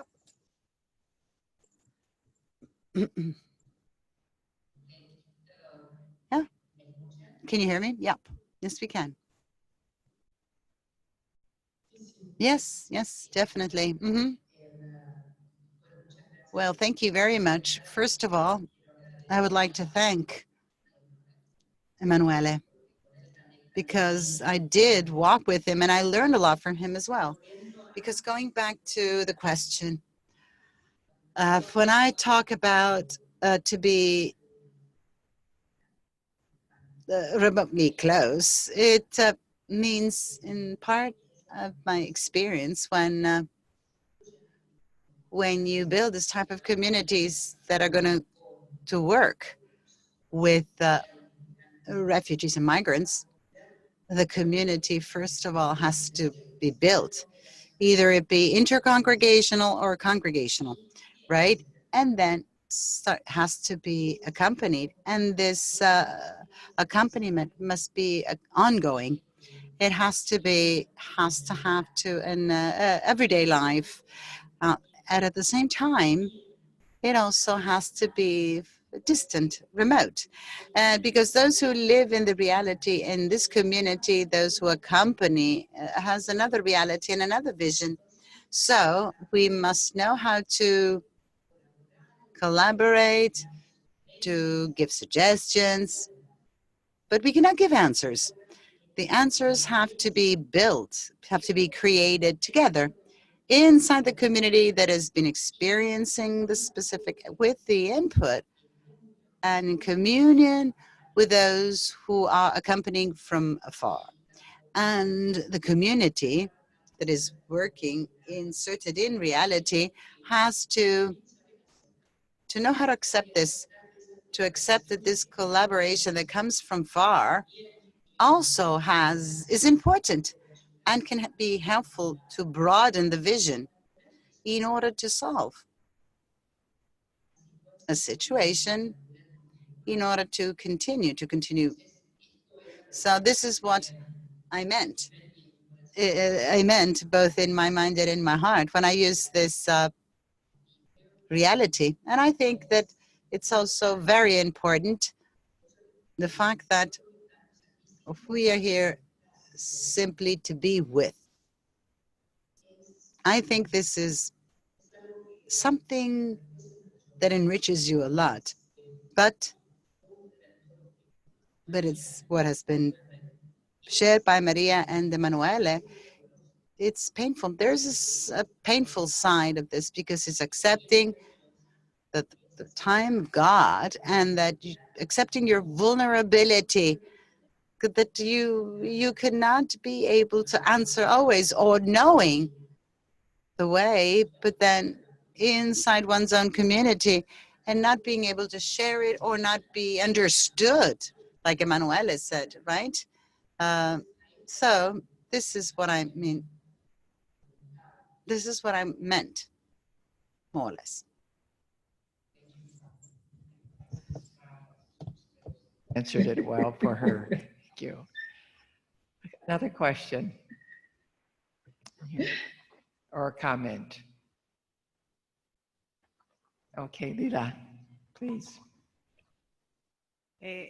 Yeah. Can you hear me? Yep. Yes, we can. Yes. Yes, definitely. Mm-hmm. Well, thank you very much. First of all, I would like to thank Emanuele because I did walk with him and I learned a lot from him as well. Because going back to the question, when I talk about to be remotely close, it means in part of my experience when you build this type of communities that are going to work with refugees and migrants, the community, first of all, has to be built. Either it be intercongregational or congregational, right? And then has to be accompanied. And this accompaniment must be ongoing. It has to have an everyday life. And at the same time, it also has to be distant, remote, because those who live in the reality in this community, those who accompany, has another reality and another vision. So we must know how to collaborate, to give suggestions, but we cannot give answers. The answers have to be built, have to be created together inside the community that has been experiencing the specific with the input and in communion with those who are accompanying from afar. And the community that is working inserted in reality has to know how to accept this, to accept that this collaboration that comes from far also is important and can be helpful to broaden the vision in order to solve a situation, in order to continue. So this is what I meant. I meant both in my mind and in my heart when I use this reality. And I think that it's also very important, the fact that if we are here simply to be with, I think this is something that enriches you a lot. But it's what has been shared by Maria and Emanuele. It's painful. There's a painful side of this because it's accepting that the time of God and that accepting your vulnerability, that you cannot be able to answer always or knowing the way, but then inside one's own community and not being able to share it or not be understood, like Emanuele said, right? So this is what I mean. This is what I meant, more or less. Answered it well for her. Thank you. Another question or a comment. Okay, Lila, please.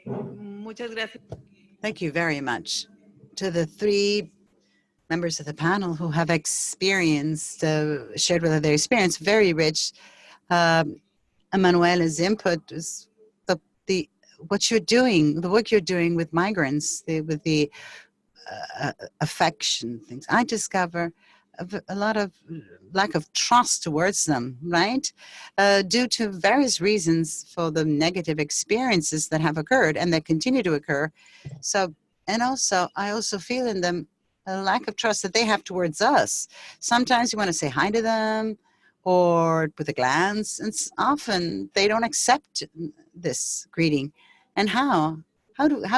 Muchas gracias. Thank you very much to the three members of the panel who have experienced, shared with us their experience, very rich. Emanuele's input is what you're doing, the work you're doing with migrants, with the affection things. I discover a lot of lack of trust towards them, right? Due to various reasons for the negative experiences that have occurred and that continue to occur. So, and also, I also feel in them a lack of trust that they have towards us. Sometimes you want to say hi to them or with a glance, and often they don't accept this greeting. And how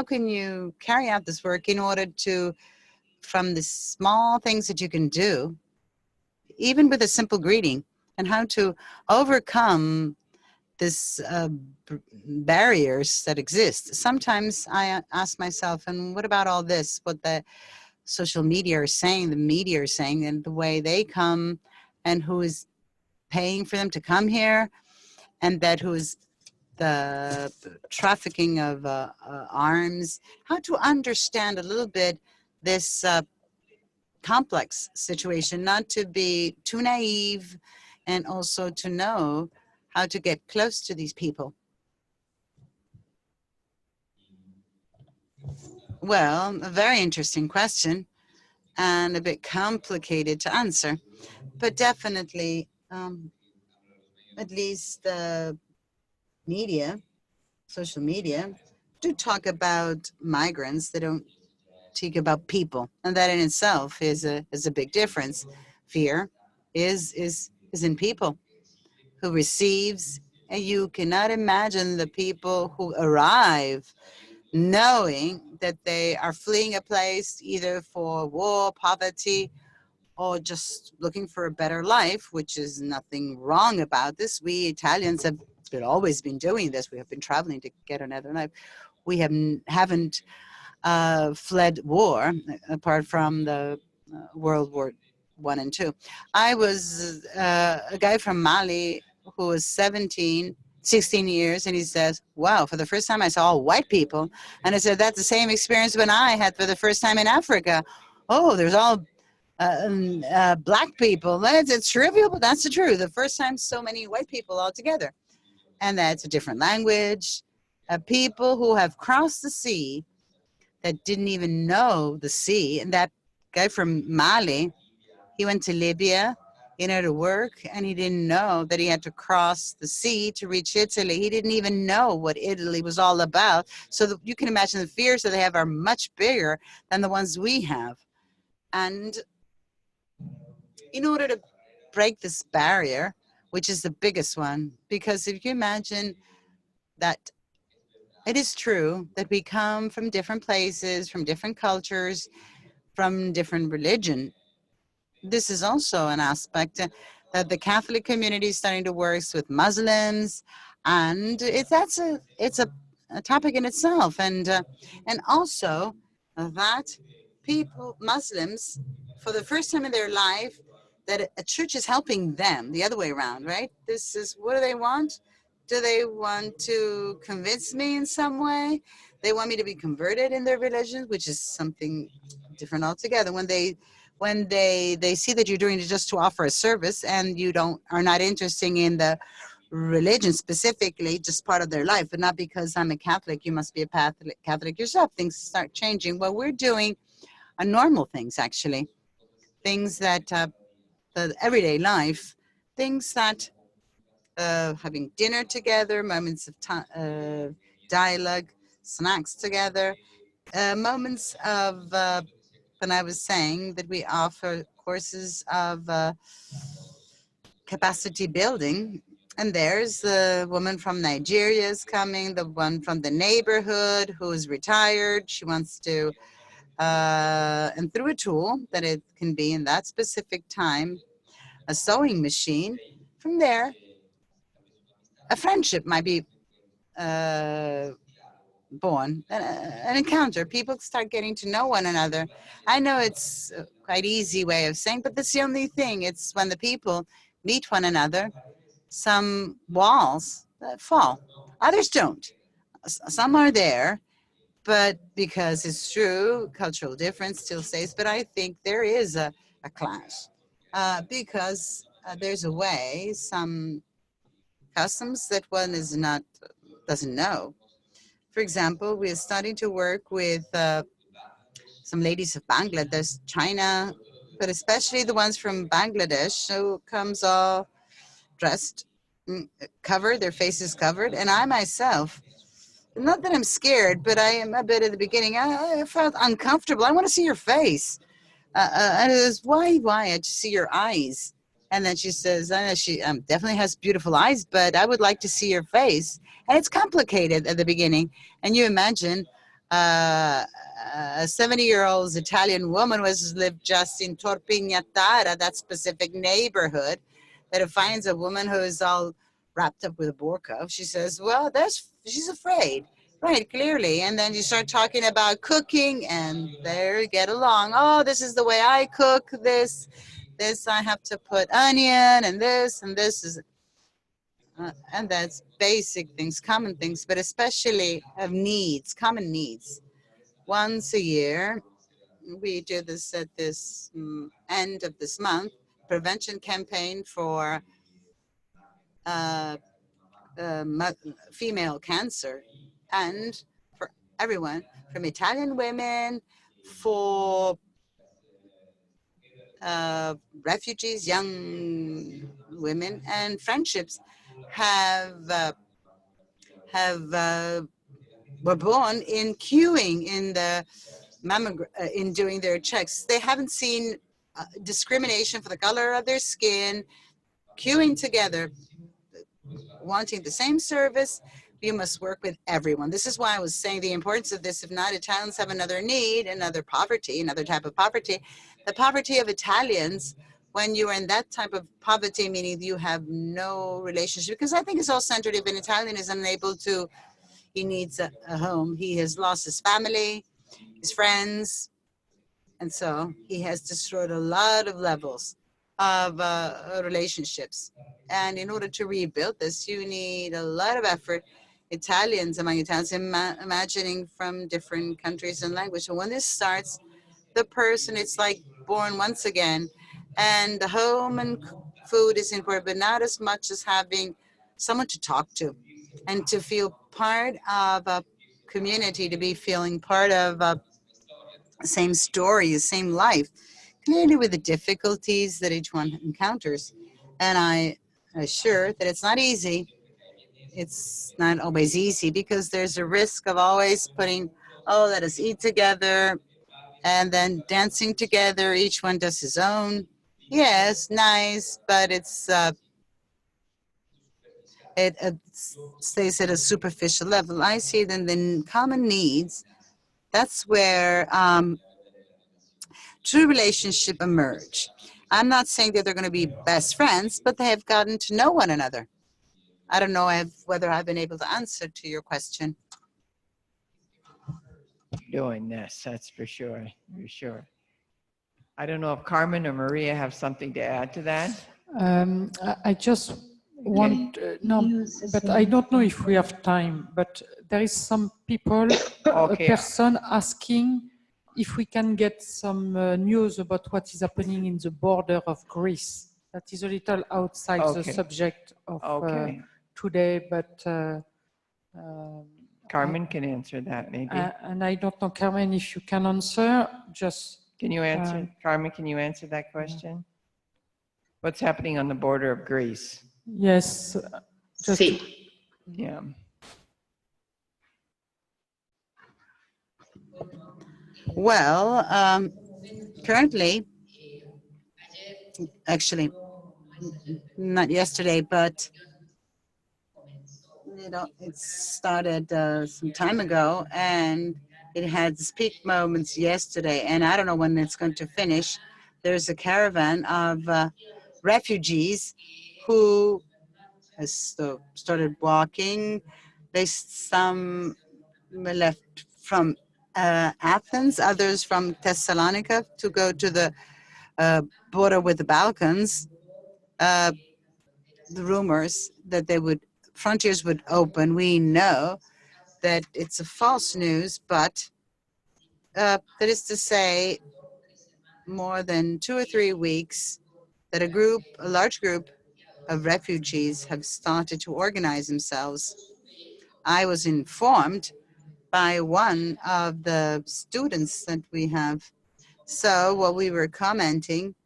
can you carry out this work in order to, from the small things that you can do, even with a simple greeting, and how to overcome this barriers that exist. Sometimes I ask myself, and what about all this, what the social media are saying, the media are saying, and the way they come, and who is paying for them to come here, and that who is the trafficking of arms, how to understand a little bit this complex situation, not to be too naive, and also to know how to get close to these people. Well, a very interesting question and a bit complicated to answer, but definitely, at least the media, social media, do talk about migrants. They don't talk about people, and that in itself is a big difference. Fear is in people who receives, and you cannot imagine the people who arrive knowing that they are fleeing a place either for war, poverty, or just looking for a better life, which is nothing wrong about this. We Italians have always been doing this. We have been traveling to get another life. We haven't fled war, apart from the World War I and II. I was a guy from Mali who was 16 years, and he says, wow, for the first time I saw all white people. And I said, that's the same experience when I had for the first time in Africa. Oh, there's all black people. It's trivial, but that's the truth. The first time so many white people all together. And that's a different language. People who have crossed the sea that didn't even know the sea. And that guy from Mali, he went to Libya, to work, and he didn't know that he had to cross the sea to reach Italy. He didn't even know what Italy was all about. So you can imagine the fears that they have are much bigger than the ones we have. And in order to break this barrier, which is the biggest one, because if you imagine that it is true that we come from different places, from different cultures, from different religion. This is also an aspect that the Catholic community is starting to work with Muslims, and it's a topic in itself, and also that people, Muslims, for the first time in their life, that a church is helping them the other way around, right? This is, what do they want? Do they want to convince me in some way? They want me to be converted in their religion, which is something different altogether. When they see that you're doing it just to offer a service, and you are not interested in the religion specifically, just part of their life, but not because I'm a Catholic, you must be a Catholic yourself. Things start changing. Well, we're doing normal things, actually, things that the everyday life, things that having dinner together, moments of dialogue, snacks together, moments of when I was saying that we offer courses of capacity building, and there's the woman from Nigeria is coming, the one from the neighborhood who is retired. She wants to, and through a tool that it can be in that specific time, a sewing machine, from there, a friendship might be born, an encounter. People start getting to know one another. I know it's a quite easy way of saying, but that's the only thing. It's when the people meet one another, some walls fall, others don't. Some are there, but because it's true, cultural difference still stays, but I think there is a clash because there's a way, some customs that one doesn't know. For example, we are starting to work with some ladies of Bangladesh, China, but especially the ones from Bangladesh who comes all dressed, covered, their faces covered. And I myself, not that I'm scared, but I am a bit at the beginning, I felt uncomfortable. I want to see your face. And it was, why? I just see your eyes. And then she says, I know she definitely has beautiful eyes, but I would like to see your face. And it's complicated at the beginning. And you imagine a 70-year-old Italian woman lived just in Tor Pignatara, that specific neighborhood, that it finds a woman who is all wrapped up with a burqa. She says, well, she's afraid. Right, clearly. And then you start talking about cooking and there you get along. Oh, this is the way I cook this. This I have to put onion and this is, and that's basic things, common things, but especially of needs, common needs. Once a year, we do this at this end of this month, prevention campaign for female cancer, and for everyone, from Italian women, for refugees, young women, and friendships were born in queuing in the in doing their checks. They haven't seen discrimination for the color of their skin, queuing together, wanting the same service. We must work with everyone. This is why I was saying the importance of this. If not, Italians have another need, another poverty, another type of poverty. The poverty of Italians, when you are in that type of poverty, meaning you have no relationship, because I think it's all centered if an Italian is unable to, he needs a home. He has lost his family, his friends, and so he has destroyed a lot of levels of relationships. And in order to rebuild this, you need a lot of effort. Italians, among Italians, imagining from different countries and language. So when this starts, the person, it's like born once again. And the home and food is important, but not as much as having someone to talk to and to feel part of a community, to be feeling part of a same story, the same life, clearly with the difficulties that each one encounters. And I assure that it's not easy. It's not always easy because there's a risk of always putting, oh, let us eat together and then dancing together. Each one does his own. Yes, nice, but it stays at a superficial level. I see then the common needs. That's where true relationship emerge. I'm not saying that they're going to be best friends, but they have gotten to know one another. I don't know whether I've been able to answer to your question. Doing this, that's for sure, for sure. I don't know if Carmen or Maria have something to add to that. I just want, no, but I don't know if we have time, but there is some people, Okay. a person asking if we can get some news about what is happening in the border of Greece. That is a little outside the subject of today, but Carmen can answer that maybe. and I don't know, Carmen, if you can answer, just. Can you answer, Carmen, can you answer that question? What's happening on the border of Greece? Yes. Just Sí. Yeah. Well, currently, actually, not yesterday, but it started some time ago, and it had peak moments yesterday, and I don't know when it's going to finish. There's a caravan of refugees who has started walking. Some left from Athens, others from Thessalonica to go to the border with the Balkans. The rumors that frontiers would open, we know that it's a false news, but that is to say, more than 2 or 3 weeks that a large group of refugees have started to organize themselves. I was informed by one of the students that we have. So what we were commenting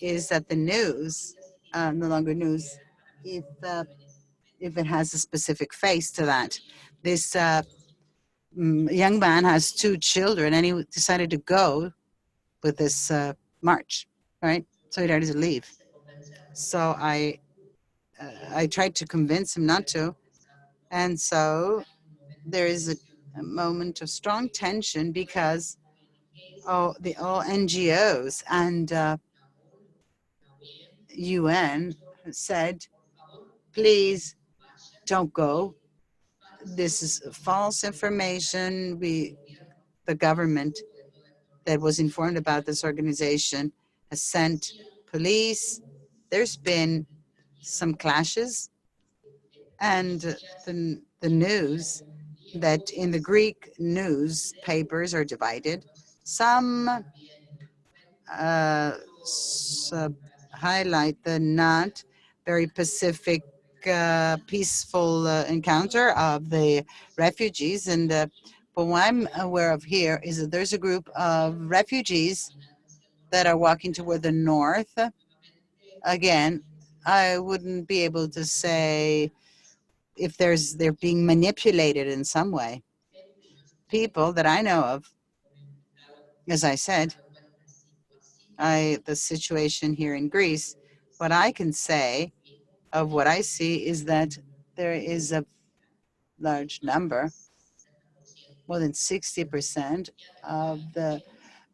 is that the news, no longer news, if it has a specific face to that. This young man has 2 children, and he decided to go with this march, right? So he decided to leave. So I tried to convince him not to. And so there is a moment of strong tension because all NGOs and UN said please don't go. This is false information. The government that was informed about this organization has sent police. There's been some clashes, and the news that in the Greek newspapers are divided. Some highlight the not very pacific, peaceful encounter of the refugees. And but what I'm aware of here is that there's a group of refugees that are walking toward the north. Again, I wouldn't be able to say if they're being manipulated in some way. People that I know of, as I said, the situation here in Greece, what I can say of what I see is that there is a large number, more than 60% of the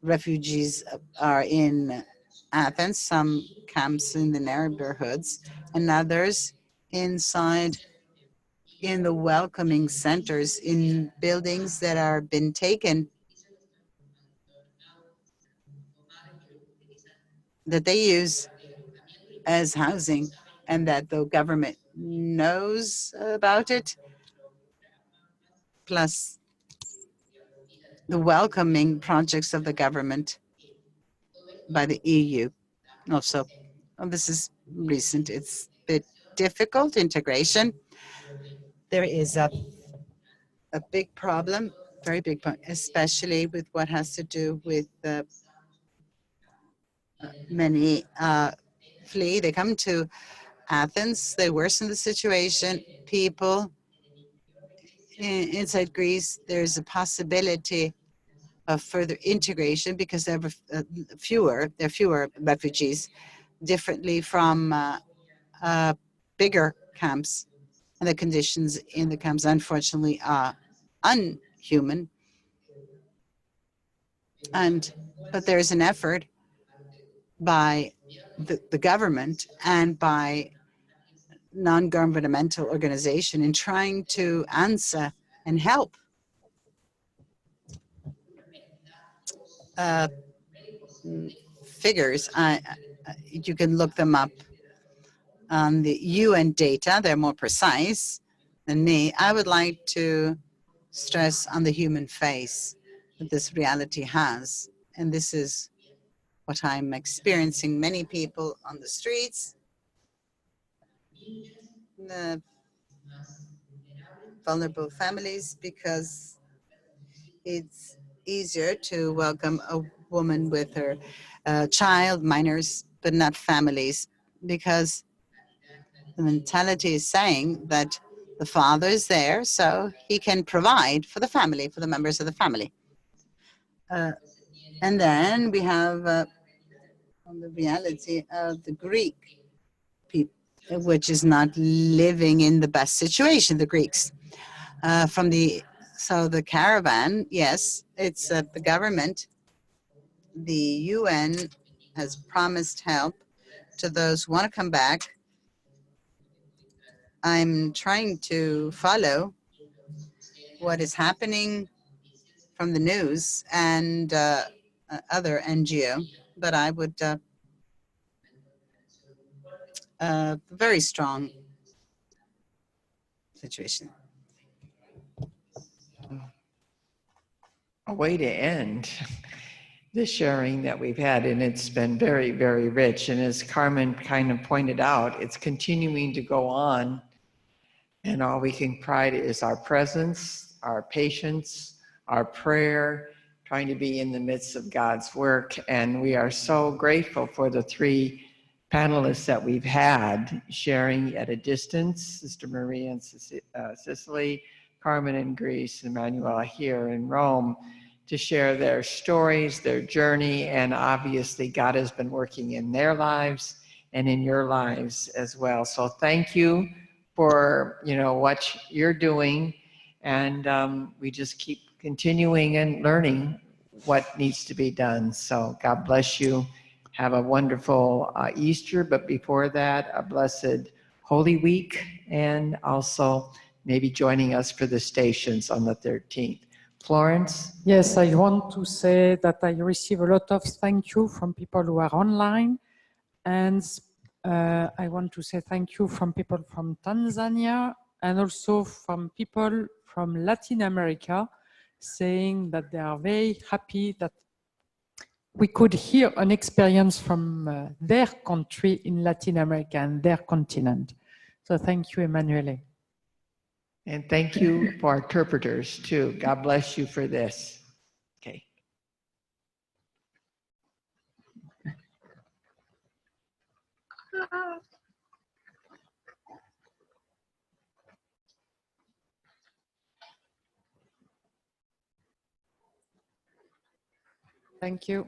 refugees are in Athens, some camps in the neighborhoods, and others inside in the welcoming centers, in buildings that are been taken, that they use as housing, and that the government knows about it, plus the welcoming projects of the government by the EU. Also, this is recent, it's a bit difficult integration. There is a big problem, very big problem, especially with what has to do with many flee. They come to Athens, they worsen the situation. People inside Greece, there's a possibility of further integration because there are fewer refugees, differently from bigger camps. And the conditions in the camps, unfortunately, are unhuman. But there's an effort by the government and by non-governmental organization in trying to answer and help. Figures, you can look them up on the UN data. They're more precise than me. I would like to stress on the human face that this reality has. And this is what I'm experiencing. Many people on the streets, the vulnerable families, because it's easier to welcome a woman with her child, minors, but not families, because the mentality is saying that the father is there, so he can provide for the family, for the members of the family. And then we have the reality of the Greek people, which is not living in the best situation, the Greeks. So the caravan, yes, it's the government. The UN has promised help to those who want to come back. I'm trying to follow what is happening from the news and other NGO, but I would very strong situation. A way to end the sharing that we've had, and it's been very, very rich. And as Carmen kind of pointed out, it's continuing to go on, and all we can pride is our presence, our patience, our prayer, trying to be in the midst of God's work. And we are so grateful for the three panelists that we've had sharing at a distance, Sister Maria in Sicily, Carmen in Greece, and Manuela here in Rome, to share their stories, their journey, and obviously God has been working in their lives and in your lives as well. So thank you for what you're doing, and we just keep continuing and learning what needs to be done. So God bless you. Have a wonderful Easter, but before that, a blessed Holy Week, and also maybe joining us for the stations on the 13th. Florence? Yes, I want to say that I receive a lot of thank you from people who are online. And I want to say thank you from people from Tanzania and also from people from Latin America, saying that they are very happy that we could hear an experience from their country in Latin America and their continent. So thank you, Emanuele. And thank you for our interpreters too. God bless you for this. Okay. Thank you.